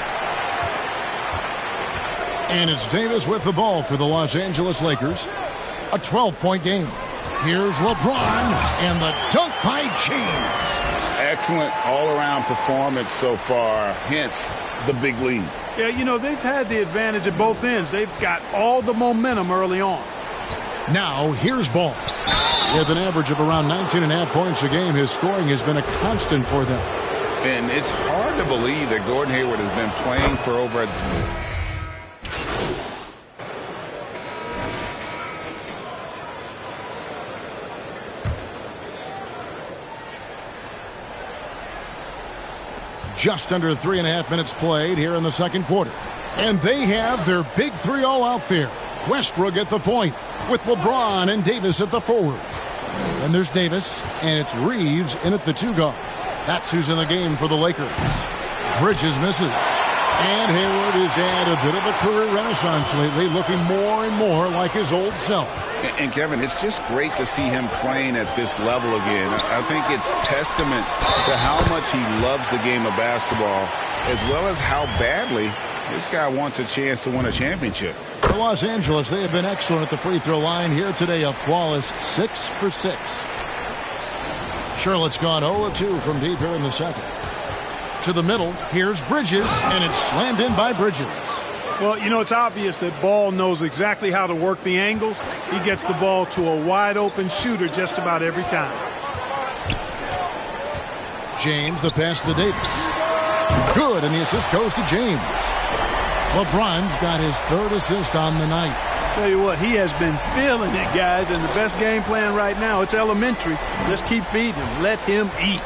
And it's Davis with the ball for the Los Angeles Lakers. A 12-point game. Here's LeBron and the dunk by James. Excellent all-around performance so far, hence the big lead. Yeah, you know, they've had the advantage at both ends. They've got all the momentum early on. Now, here's Ball. With an average of around 19.5 points a game, his scoring has been a constant for them. And it's hard to believe that Gordon Hayward has been playing for over a... Just under 3.5 minutes played here in the second quarter. And they have their big three all out there. Westbrook at the point with LeBron and Davis at the forward. Then there's Davis, and it's Reeves in at the 2 guard. That's who's in the game for the Lakers. Bridges misses. And Hayward has had a bit of a career renaissance lately, looking more and more like his old self. And Kevin, it's just great to see him playing at this level again. I think it's testament to how much he loves the game of basketball, as well as how badly this guy wants a chance to win a championship. For Los Angeles, they have been excellent at the free throw line here today, a flawless 6 for 6. Charlotte's gone 0 of 2 from deep here in the second. To the middle, here's Bridges, and it's slammed in by Bridges. Well, you know, it's obvious that Ball knows exactly how to work the angles. He gets the ball to a wide-open shooter just about every time. James, the pass to Davis. Good, and the assist goes to James. LeBron's got his 3rd assist on the night. Tell you what, he has been feeling it, guys, and the best game plan right now, it's elementary. Just keep feeding him. Let him eat.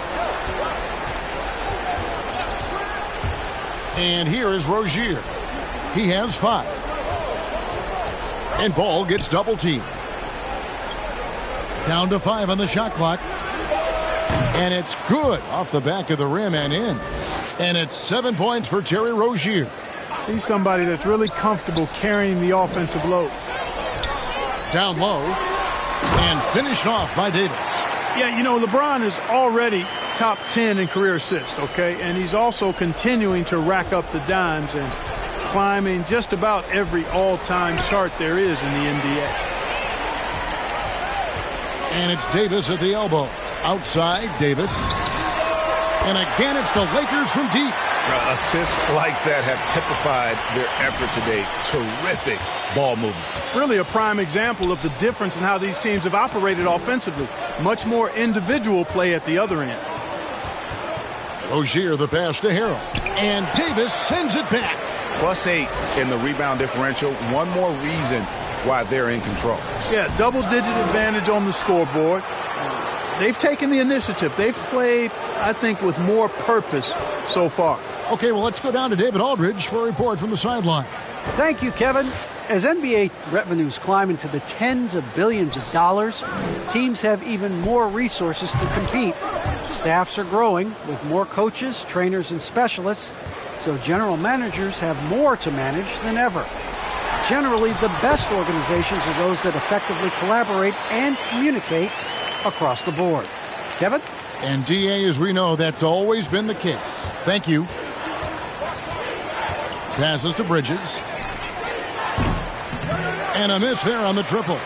And here is Rozier. He has 5. And Ball gets double teamed. Down to 5 on the shot clock. And it's good off the back of the rim and in. And it's 7 points for Terry Rozier. He's somebody that's really comfortable carrying the offensive load. Down low. And finished off by Davis. Yeah, you know, LeBron is already top 10 in career assists, okay? And he's also continuing to rack up the dimes and climbing just about every all-time chart there is in the NBA. And it's Davis at the elbow. Outside, Davis. And again, it's the Lakers from deep. Assists like that have typified their effort today. Terrific ball movement. Really a prime example of the difference in how these teams have operated offensively. Much more individual play at the other end. Rozier the pass to Harrell. And Davis sends it back. +8 in the rebound differential. One more reason why they're in control. Yeah, double-digit advantage on the scoreboard. They've taken the initiative. They've played, I think, with more purpose so far. Okay, well, let's go down to David Aldridge for a report from the sideline. Thank you, Kevin. As NBA revenues climb into the tens of billions of dollars, teams have even more resources to compete. Staffs are growing with more coaches, trainers, and specialists, so general managers have more to manage than ever. Generally, the best organizations are those that effectively collaborate and communicate across the board. Kevin? And DA, as we know, that's always been the case. Thank you. Passes to Bridges. And a miss there on the triple.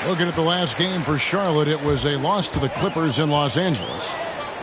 Looking at the last game for Charlotte, it was a loss to the Clippers in Los Angeles.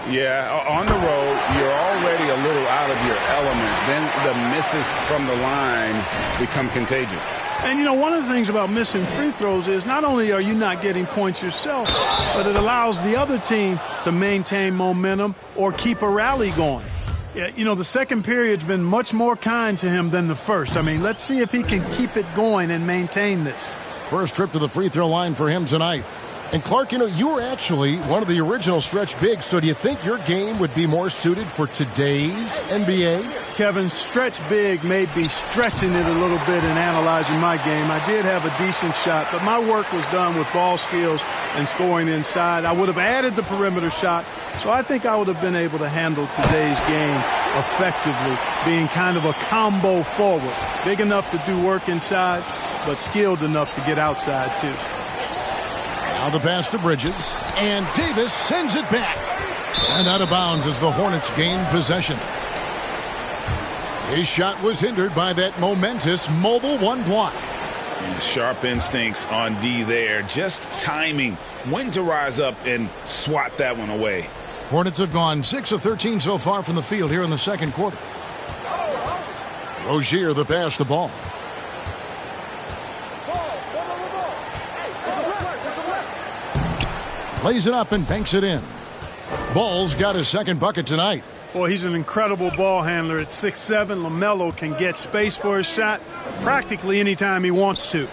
Yeah, on the road, you're already a little out of your element. Then the misses from the line become contagious. And, you know, one of the things about missing free throws is not only are you not getting points yourself, but it allows the other team to maintain momentum or keep a rally going. Yeah, you know, the second period's been much more kind to him than the first. I mean, let's see if he can keep it going and maintain this. First trip to the free throw line for him tonight. And Clark, you know, you were actually one of the original stretch bigs, so do you think your game would be more suited for today's NBA? Kevin, stretch big may be stretching it a little bit in analyzing my game. I did have a decent shot, but my work was done with ball skills and scoring inside. I would have added the perimeter shot, so I think I would have been able to handle today's game effectively, being kind of a combo forward. Big enough to do work inside, but skilled enough to get outside, too. Now the pass to Bridges, and Davis sends it back. And out of bounds as the Hornets gain possession. His shot was hindered by that momentous mobile one block. Sharp instincts on D there. Just timing when to rise up and swat that one away. Hornets have gone 6 of 13 so far from the field here in the second quarter. Rozier the pass to Ball. Lays it up and banks it in. Ball's got his second bucket tonight. Boy, he's an incredible ball handler. At 6'7", LaMelo can get space for his shot practically anytime he wants to.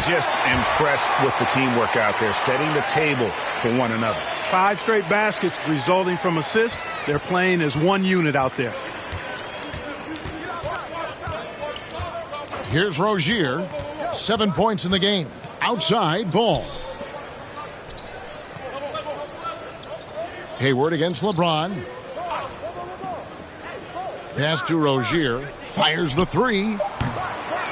Just impressed with the teamwork out there, setting the table for one another. 5 straight baskets resulting from assists. They're playing as one unit out there. Here's Rozier. 7 points in the game. Outside, Ball. Hayward against LeBron. Pass to Rozier. Fires the three.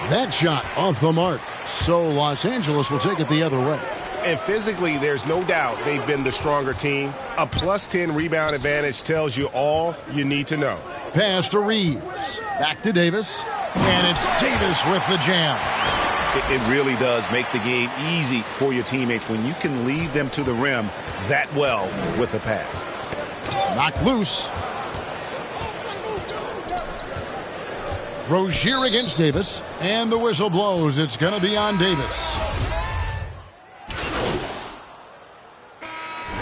That shot off the mark. So Los Angeles will take it the other way. And physically, there's no doubt they've been the stronger team. A plus 10 rebound advantage tells you all you need to know. Pass to Reeves. Back to Davis. And it's Davis with the jam. It really does make the game easy for your teammates when you can lead them to the rim that well with a pass. Knocked loose. Rozier against Davis. And the whistle blows. It's going to be on Davis.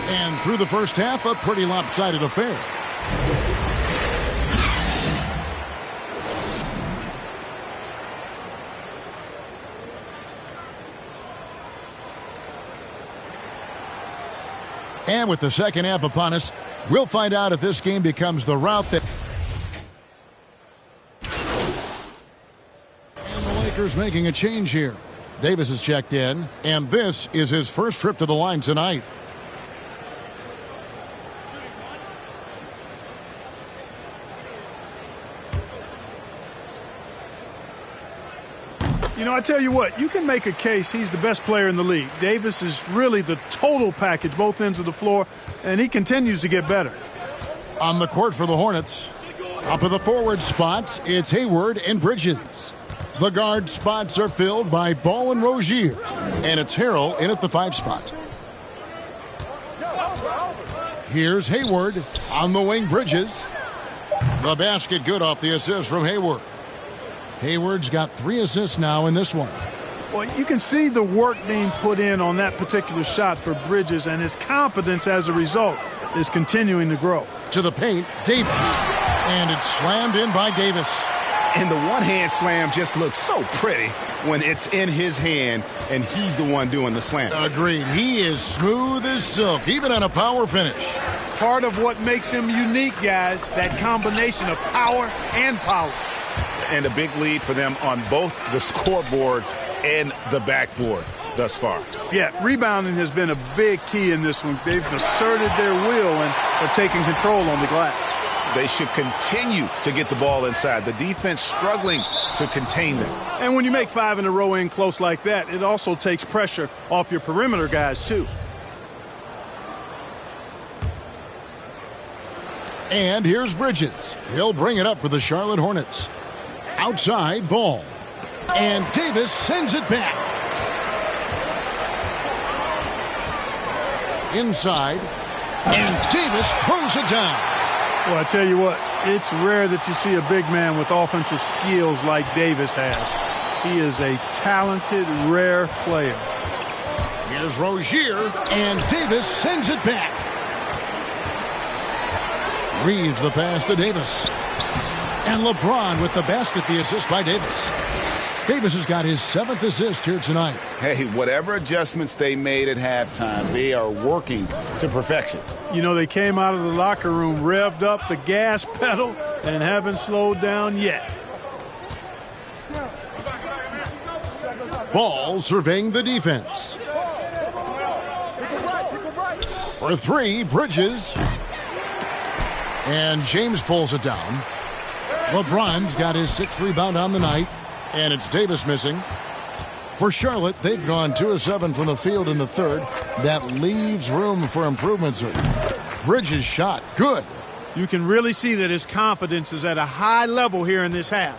And through the first half, a pretty lopsided affair. And with the second half upon us, we'll find out if this game becomes the route that... And the Lakers making a change here. Davis is checked in, and this is his first trip to the line tonight. You know, I tell you what, you can make a case he's the best player in the league. Davis is really the total package, both ends of the floor, and he continues to get better. On the court for the Hornets, up at the forward spots, it's Hayward and Bridges. The guard spots are filled by Ball and Rozier, and it's Harrell in at the 5 spot. Here's Hayward on the wing, Bridges. The basket good off the assist from Hayward. Hayward's got 3 assists now in this one. Well, you can see the work being put in on that particular shot for Bridges, and his confidence as a result is continuing to grow. To the paint, Davis. And it's slammed in by Davis. And the one-hand slam just looks so pretty when it's in his hand and he's the one doing the slam. Agreed. He is smooth as silk, even on a power finish. Part of what makes him unique, guys, that combination of power and polish. And a big lead for them on both the scoreboard and the backboard thus far. Yeah, rebounding has been a big key in this one. They've asserted their will and have taken control on the glass. They should continue to get the ball inside. The defense struggling to contain them. And when you make 5 in a row in close like that, it also takes pressure off your perimeter guys, too. And here's Bridges. He'll bring it up for the Charlotte Hornets. Outside, Ball. And Davis sends it back. Inside. And Davis throws it down. Well, I tell you what, it's rare that you see a big man with offensive skills like Davis has. He is a talented, rare player. Here's Rozier, and Davis sends it back. Reeves the pass to Davis. And LeBron with the basket, the assist by Davis. Davis has got his 7th assist here tonight. Hey, whatever adjustments they made at halftime, they are working to perfection. You know, they came out of the locker room, revved up the gas pedal, and haven't slowed down yet. Ball surveying the defense. For 3, Bridges. And James pulls it down. LeBron's got his 6th rebound on the night. And it's Davis missing. For Charlotte, they've gone 2 of 7 from the field in the third. That leaves room for improvement, sir. Bridges' shot, good. You can really see that his confidence is at a high level here in this half.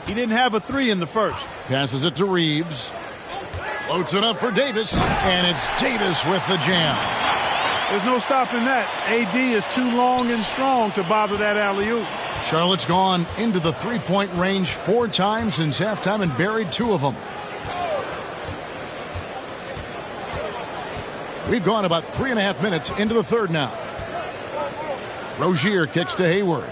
He didn't have a 3 in the first. Passes it to Reeves. Floats it up for Davis, and it's Davis with the jam. There's no stopping that. AD is too long and strong to bother that alley-oop. Charlotte's gone into the three-point range 4 times since halftime and buried 2 of them. We've gone about 3.5 minutes into the third now. Rozier kicks to Hayward.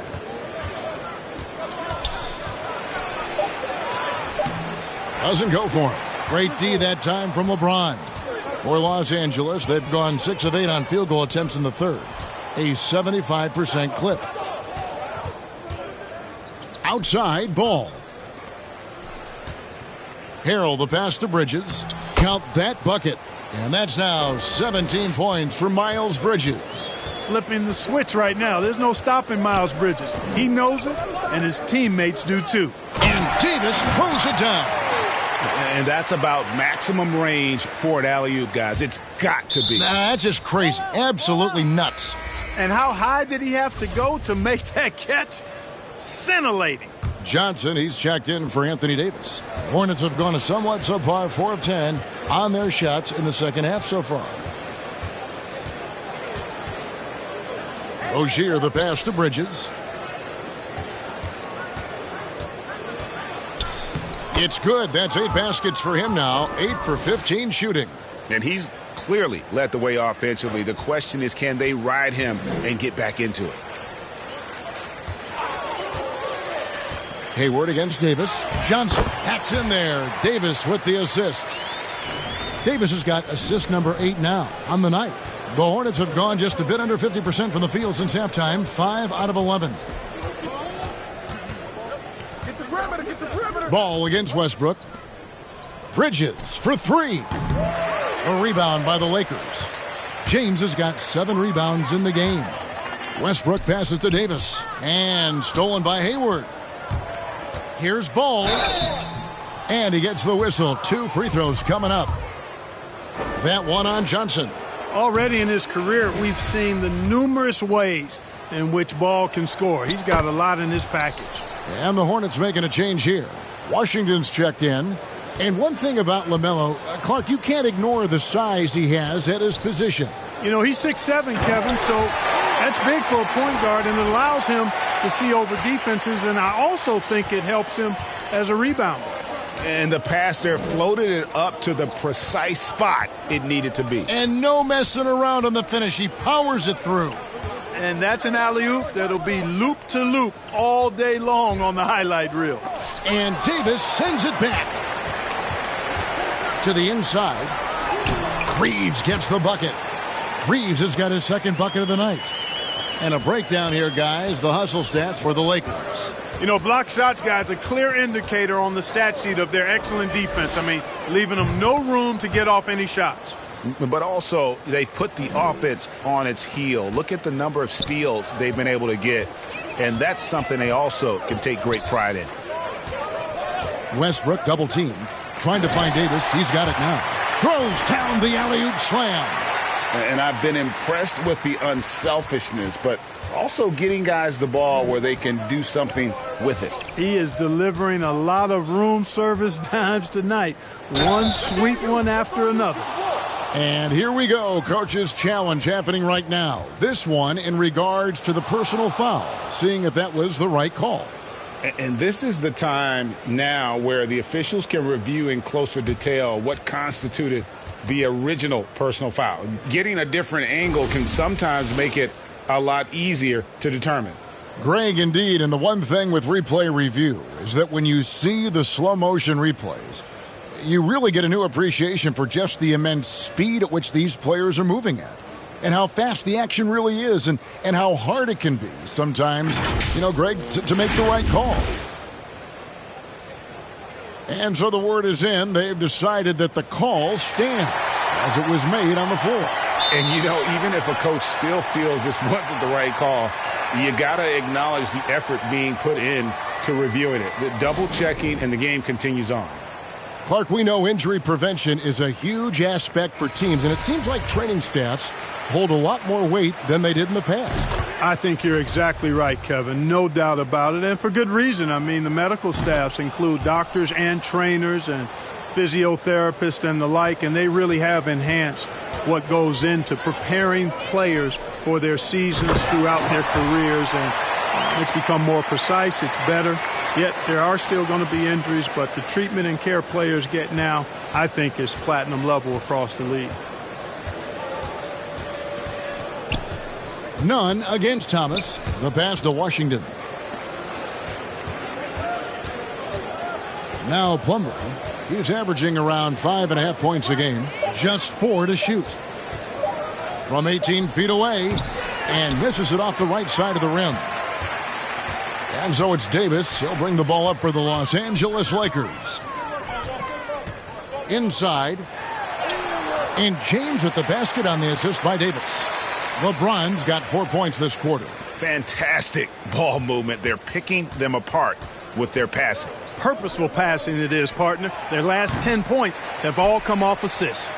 Doesn't go for him. Great D that time from LeBron. For Los Angeles, they've gone 6 of 8 on field goal attempts in the third. A 75% clip. Outside, Ball. Harrell, the pass to Bridges. Count that bucket. And that's now 17 points for Miles Bridges. Flipping the switch right now. There's no stopping Miles Bridges. He knows it, and his teammates do too. And Davis throws it down. And that's about maximum range for an alley-oop, guys. It's got to be. Nah, that's just crazy. Absolutely nuts. And how high did he have to go to make that catch? Scintillating. Johnson, he's checked in for Anthony Davis. Hornets have gone a somewhat subpar 4 of 10 on their shots in the second half so far. Rozier, the pass to Bridges. It's good. That's 8 baskets for him now. 8 for 15 shooting. And he's clearly led the way offensively. The question is, can they ride him and get back into it? Hayward against Davis. Johnson, that's in there. Davis with the assist. Davis has got assist number 8 now on the night. The Hornets have gone just a bit under 50% from the field since halftime. 5 out of 11. Ball against Westbrook. Bridges for 3. A rebound by the Lakers. James has got 7 rebounds in the game. Westbrook passes to Davis. And stolen by Hayward. Here's Ball. And he gets the whistle. 2 free throws coming up. That one on Johnson. Already in his career, we've seen the numerous ways in which Ball can score. He's got a lot in his package. And the Hornets making a change here. Washington's checked in. And one thing about LaMelo, Clark, you can't ignore the size he has at his position. You know, he's 6'7", Kevin, so that's big for a point guard, and it allows him to see over defenses, and I also think it helps him as a rebounder. And the pass there floated it up to the precise spot it needed to be. And no messing around on the finish. He powers it through. And that's an alley-oop that'll be loop-to-loop all day long on the highlight reel. And Davis sends it back to the inside. Reeves gets the bucket. Reeves has got his second bucket of the night. And a breakdown here, guys. The hustle stats for the Lakers. You know, block shots, guys, a clear indicator on the stat sheet of their excellent defense. I mean, leaving them no room to get off any shots. But also, they put the offense on its heel. Look at the number of steals they've been able to get. And that's something they also can take great pride in. Westbrook double team. Trying to find Davis. He's got it now. Throws down the alley-oop slam. And I've been impressed with the unselfishness, but also getting guys the ball where they can do something with it. He is delivering a lot of room service dimes tonight. One sweet one after another. And here we go. Coach's challenge happening right now. This one in regards to the personal foul. Seeing if that was the right call. And this is the time now where the officials can review in closer detail what constituted the original personal foul. Getting a different angle can sometimes make it a lot easier to determine. Greg, indeed, and the one thing with replay review is that when you see the slow motion replays, you really get a new appreciation for just the immense speed at which these players are moving at. And how fast the action really is, and how hard it can be sometimes, you know, Greg, to make the right call. And so the word is in. They've decided that the call stands as it was made on the floor. And, you know, even if a coach still feels this wasn't the right call, you got to acknowledge the effort being put in to reviewing it. The double checking, and the game continues on. Clark, we know injury prevention is a huge aspect for teams, and it seems like training staffs hold a lot more weight than they did in the past. I think you're exactly right, Kevin. No doubt about it, and for good reason. I mean, the medical staffs include doctors and trainers and physiotherapists and the like, and they really have enhanced what goes into preparing players for their seasons throughout their careers, and it's become more precise, it's better. Yet there are still going to be injuries, but the treatment and care players get now, I think, is platinum level across the league. None against Thomas. The pass to Washington. Now Plumlee. He's averaging around 5.5 points a game. Just 4 to shoot. From 18 feet away. And misses it off the right side of the rim. And so it's Davis. He'll bring the ball up for the Los Angeles Lakers. Inside. And James with the basket on the assist by Davis. LeBron's got 4 points this quarter. Fantastic ball movement. They're picking them apart with their passing. Purposeful passing it is, partner. Their last 10 points have all come off assists.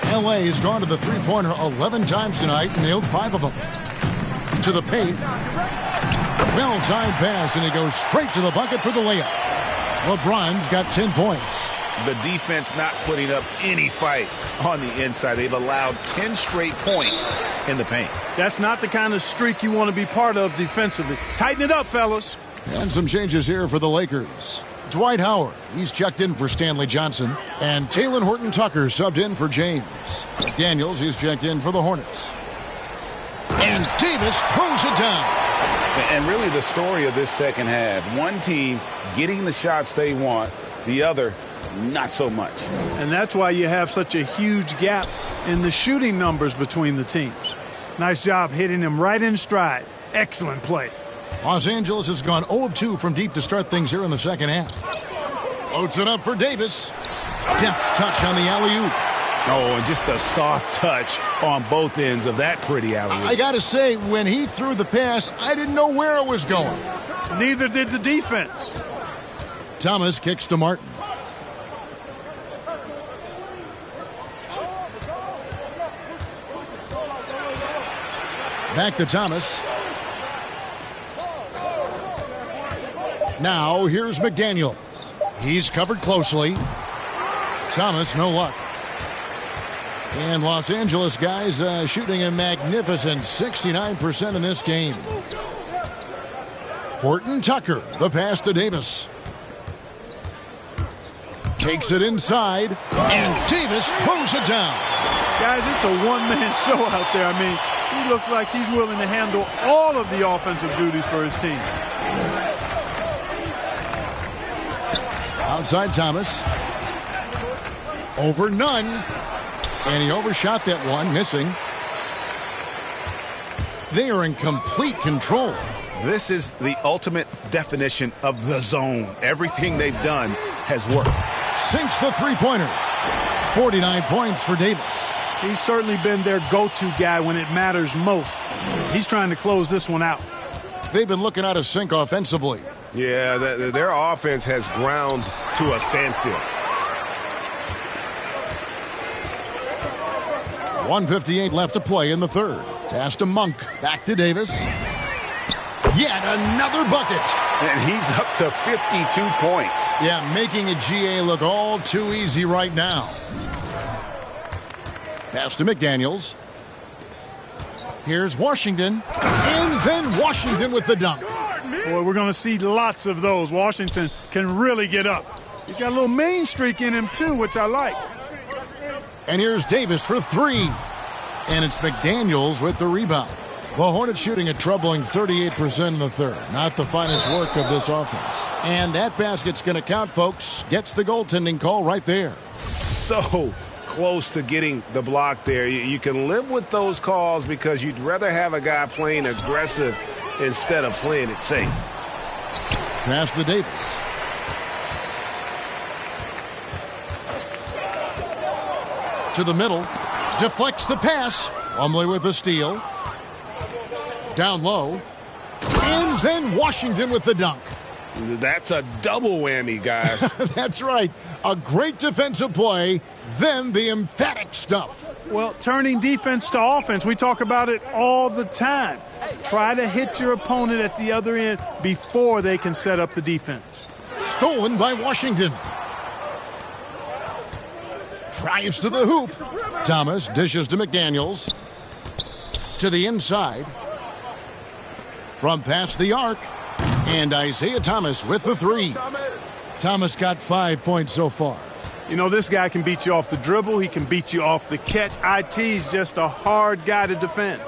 L.A. has gone to the three-pointer 11 times tonight and nailed 5 of them. To the paint. Well-timed pass, and he goes straight to the bucket for the layup. LeBron's got 10 points. The defense not putting up any fight on the inside. They've allowed 10 straight points in the paint. That's not the kind of streak you want to be part of defensively. Tighten it up, fellas. And some changes here for the Lakers. Dwight Howard, he's checked in for Stanley Johnson. And Talen Horton-Tucker subbed in for James. Daniels, he's checked in for the Hornets. And Davis throws it down. And really the story of this second half. One team getting the shots they want, the other not so much. And that's why you have such a huge gap in the shooting numbers between the teams. Nice job hitting him right in stride. Excellent play. Los Angeles has gone 0 of 2 from deep to start things here in the second half. Floats it up for Davis. Deft touch on the alley-oop. Oh, and just a soft touch on both ends of that pretty alley-oop. I got to say, when he threw the pass, I didn't know where it was going. Neither did the defense. Thomas kicks to Martin. Back to Thomas. Now here's McDaniels. He's covered closely. Thomas, no luck. And Los Angeles guys shooting a magnificent 69% in this game. Horton-Tucker, the pass to Davis. Takes it inside, and Davis throws it down. Guys, it's a one-man show out there. I mean, he looks like he's willing to handle all of the offensive duties for his team. Outside Thomas. Over Nunn. And he overshot that one, missing. They are in complete control. This is the ultimate definition of the zone. Everything they've done has worked. Sinks the three-pointer. 49 points for Davis. He's certainly been their go-to guy when it matters most. He's trying to close this one out. They've been looking out of sync offensively. Yeah, their offense has ground to a standstill. 1:58 left to play in the third. Pass to Monk. Back to Davis. Yet another bucket. And he's up to 52 points. Yeah, making a GA look all too easy right now. Pass to McDaniels. Here's Washington. And then Washington with the dunk. Boy, we're going to see lots of those. Washington can really get up. He's got a little mean streak in him, too, which I like. And here's Davis for three. And it's McDaniels with the rebound. The Hornets shooting a troubling 38% in the third. Not the finest work of this offense. And that basket's going to count, folks. Gets the goaltending call right there. So close to getting the block there. You can live with those calls because you'd rather have a guy playing aggressive instead of playing it safe. Pass to Davis. To the middle. Deflects the pass. Plumlee with the steal. Down low. And then Washington with the dunk. That's a double whammy, guys. That's right. A great defensive play, then the emphatic stuff. Well, turning defense to offense, we talk about it all the time. Try to hit your opponent at the other end before they can set up the defense. Stolen by Washington. drives to the hoop. Thomas dishes to McDaniels. To the inside. From past the arc. And Isaiah Thomas with the three. Thomas got 5 points so far. You know, this guy can beat you off the dribble. He can beat you off the catch. IT's just a hard guy to defend.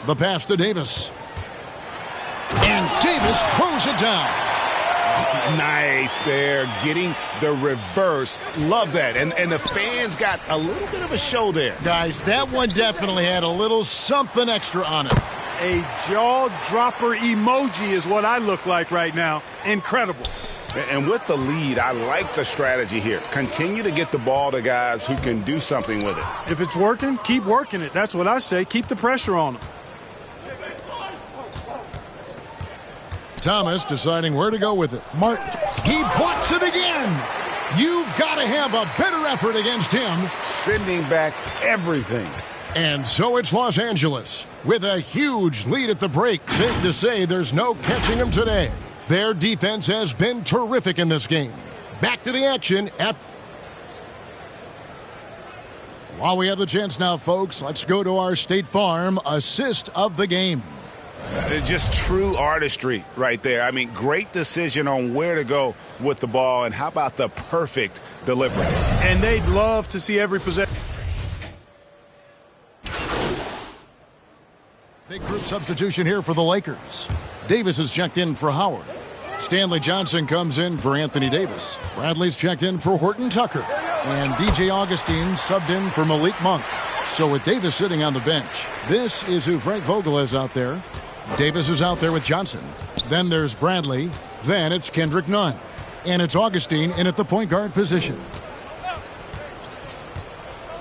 The pass to Davis. And Davis throws it down. Nice there, getting the reverse. Love that. And the fans got a little bit of a show there. Guys, that one definitely had a little something extra on it. A jaw-dropper emoji is what I look like right now. Incredible. And with the lead, I like the strategy here. Continue to get the ball to guys who can do something with it. If it's working, keep working it. That's what I say. Keep the pressure on them. Thomas deciding where to go with it. Martin, he blocks it again. You've got to have a better effort against him. Sending back everything. And so it's Los Angeles with a huge lead at the break. Safe to say there's no catching them today. Their defense has been terrific in this game. Back to the action. While we have the chance now, folks, let's go to our State Farm assist of the game. Just true artistry right there. I mean, great decision on where to go with the ball, and how about the perfect delivery? And they'd love to see every possession. Big group substitution here for the Lakers. Davis is checked in for Howard. Stanley Johnson comes in for Anthony Davis. Bradley's checked in for Horton Tucker. And DJ Augustine subbed in for Malik Monk. So with Davis sitting on the bench, this is who Frank Vogel is out there. Davis is out there with Johnson. Then there's Bradley. Then it's Kendrick Nunn. And it's Augustine in at the point guard position.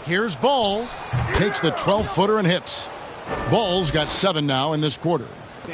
Here's Ball. Takes the 12-footer and hits. Ball's got 7 now in this quarter.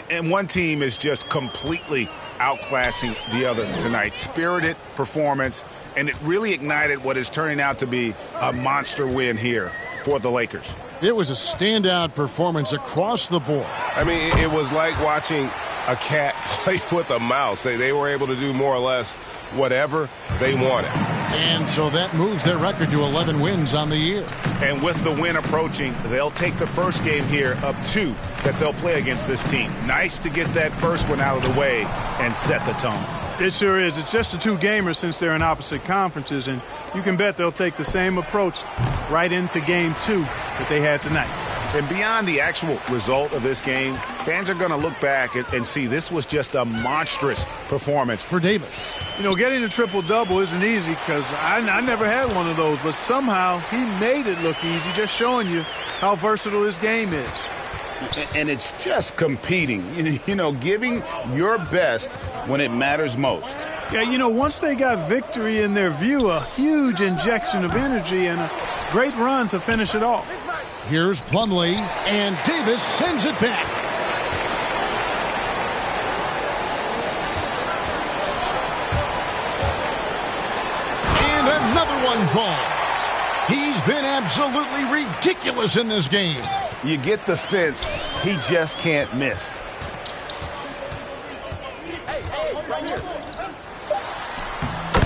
And one team is just completely outclassing the other tonight. Spirited performance, and it really ignited what is turning out to be a monster win here for the Lakers. It was a standout performance across the board. I mean, it was like watching a cat play with a mouse. They were able to do more or less whatever they wanted. And so that moves their record to 11 wins on the year. And with the win approaching, they'll take the first game here of 2 that they'll play against this team. Nice to get that first one out of the way and set the tone. It sure is. It's just a 2-gamer since they're in opposite conferences, and you can bet they'll take the same approach right into game 2 that they had tonight. And beyond the actual result of this game, fans are going to look back and see this was just a monstrous performance for Davis. You know, getting a triple-double isn't easy because I never had one of those, but somehow he made it look easy, just showing you how versatile his game is. And it's just competing, you know, giving your best when it matters most. Yeah, you know, once they got victory in their view, a huge injection of energy and a great run to finish it off. Here's Plumlee, and Davis sends it back. And another one falls. He's been absolutely ridiculous in this game. You get the sense he just can't miss.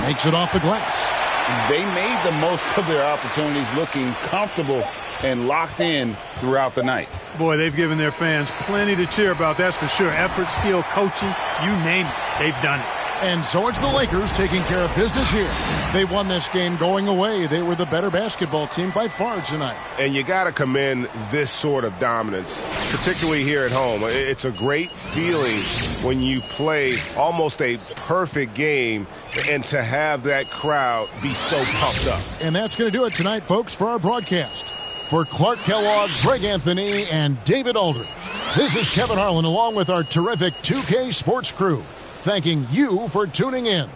Makes it off the glass. They made the most of their opportunities, looking comfortable and locked in throughout the night. Boy, they've given their fans plenty to cheer about, that's for sure. Effort, skill, coaching, you name it, they've done it. And so it's the Lakers taking care of business here. They won this game going away. They were the better basketball team by far tonight. And you got to commend this sort of dominance, particularly here at home. It's a great feeling when you play almost a perfect game and to have that crowd be so pumped up. And that's going to do it tonight, folks, for our broadcast. For Clark Kellogg, Greg Anthony, and David Aldridge, this is Kevin Harlan along with our terrific 2K Sports crew, thanking you for tuning in.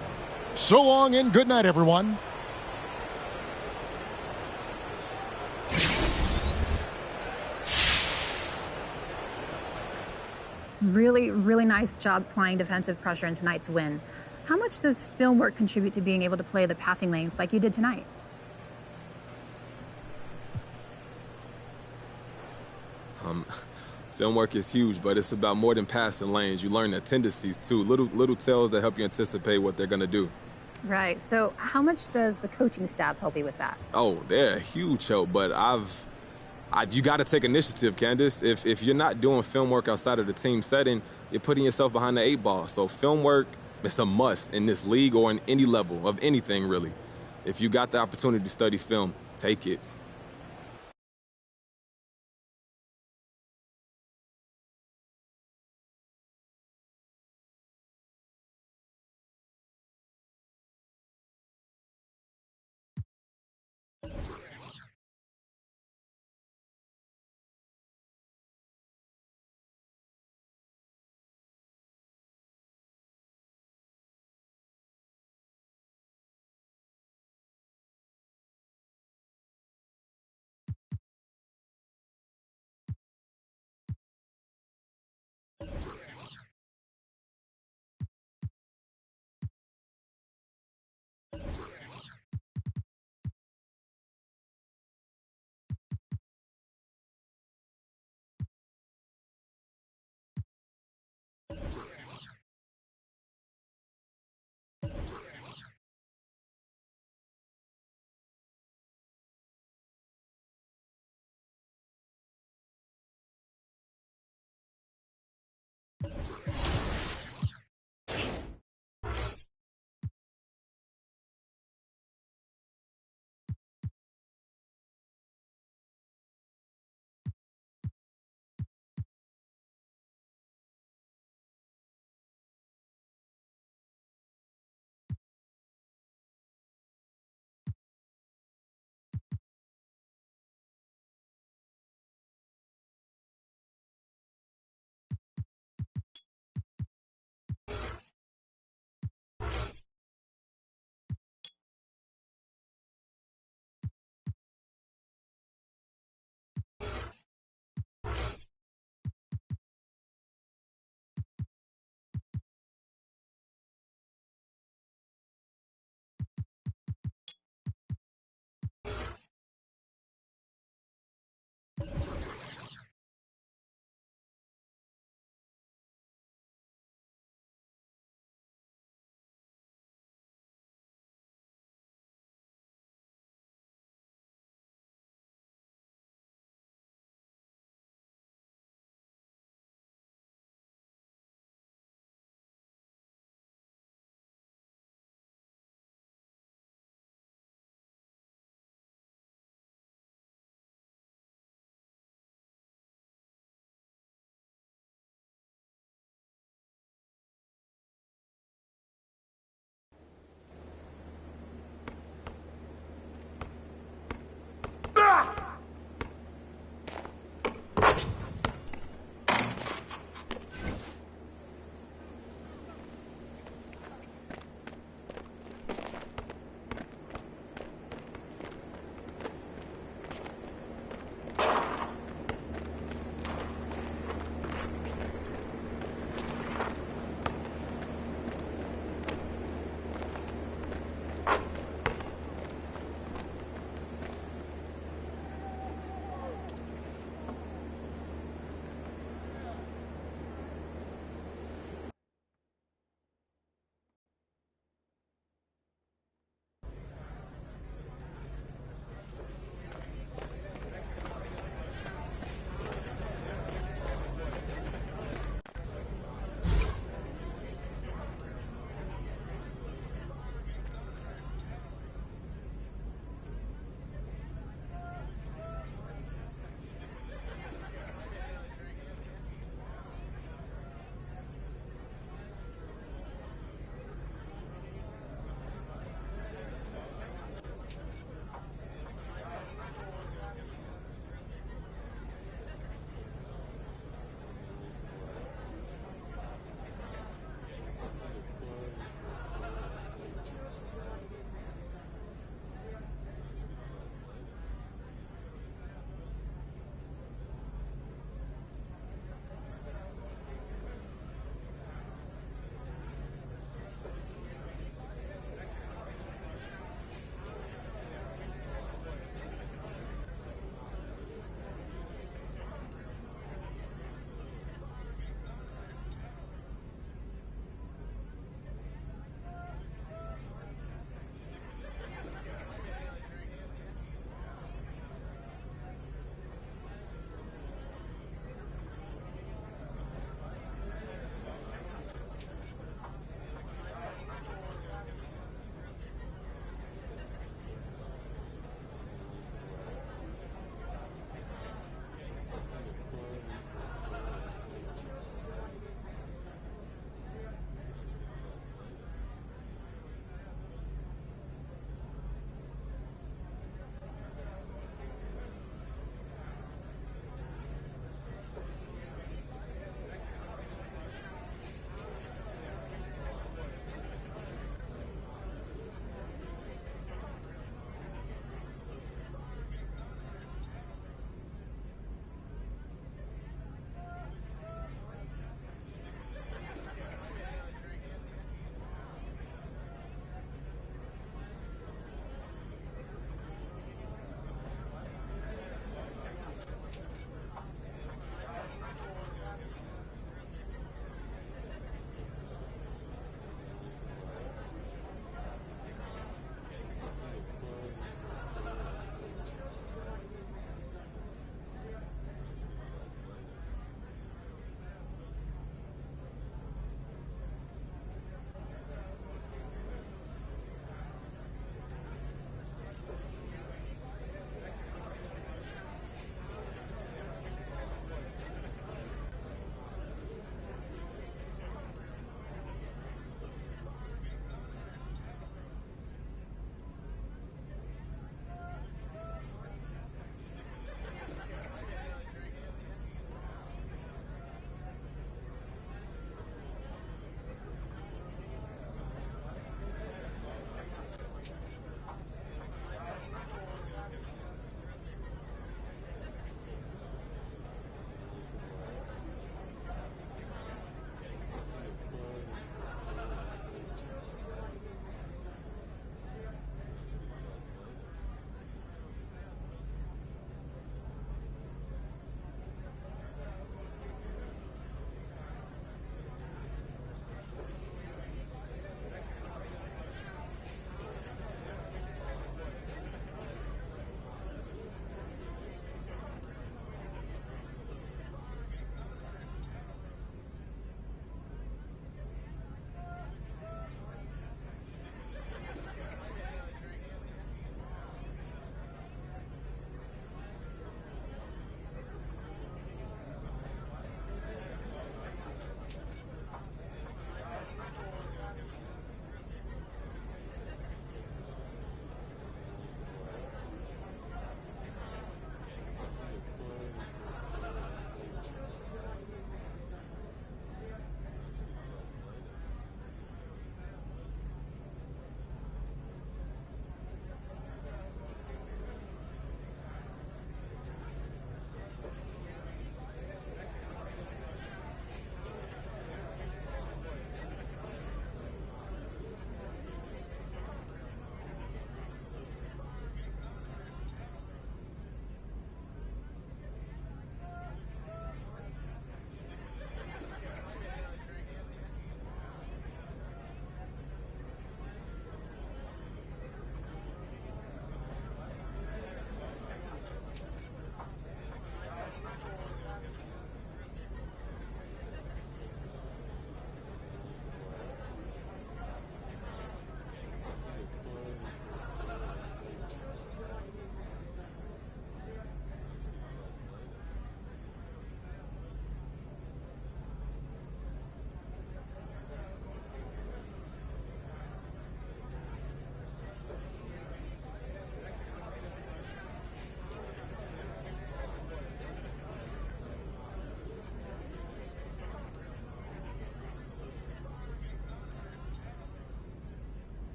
So long and good night, everyone. Really, really nice job applying defensive pressure in tonight's win. How much does film work contribute to being able to play the passing lanes like you did tonight? Film work is huge, but it's about more than passing lanes. You learn their tendencies, too. Little tells that help you anticipate what they're going to do. Right. So how much does the coaching staff help you with that? Oh, they're a huge help, but you got to take initiative, Candace. If you're not doing film work outside of the team setting, you're putting yourself behind the 8 ball. So film work is a must in this league or in any level of anything, really. If you got the opportunity to study film, take it.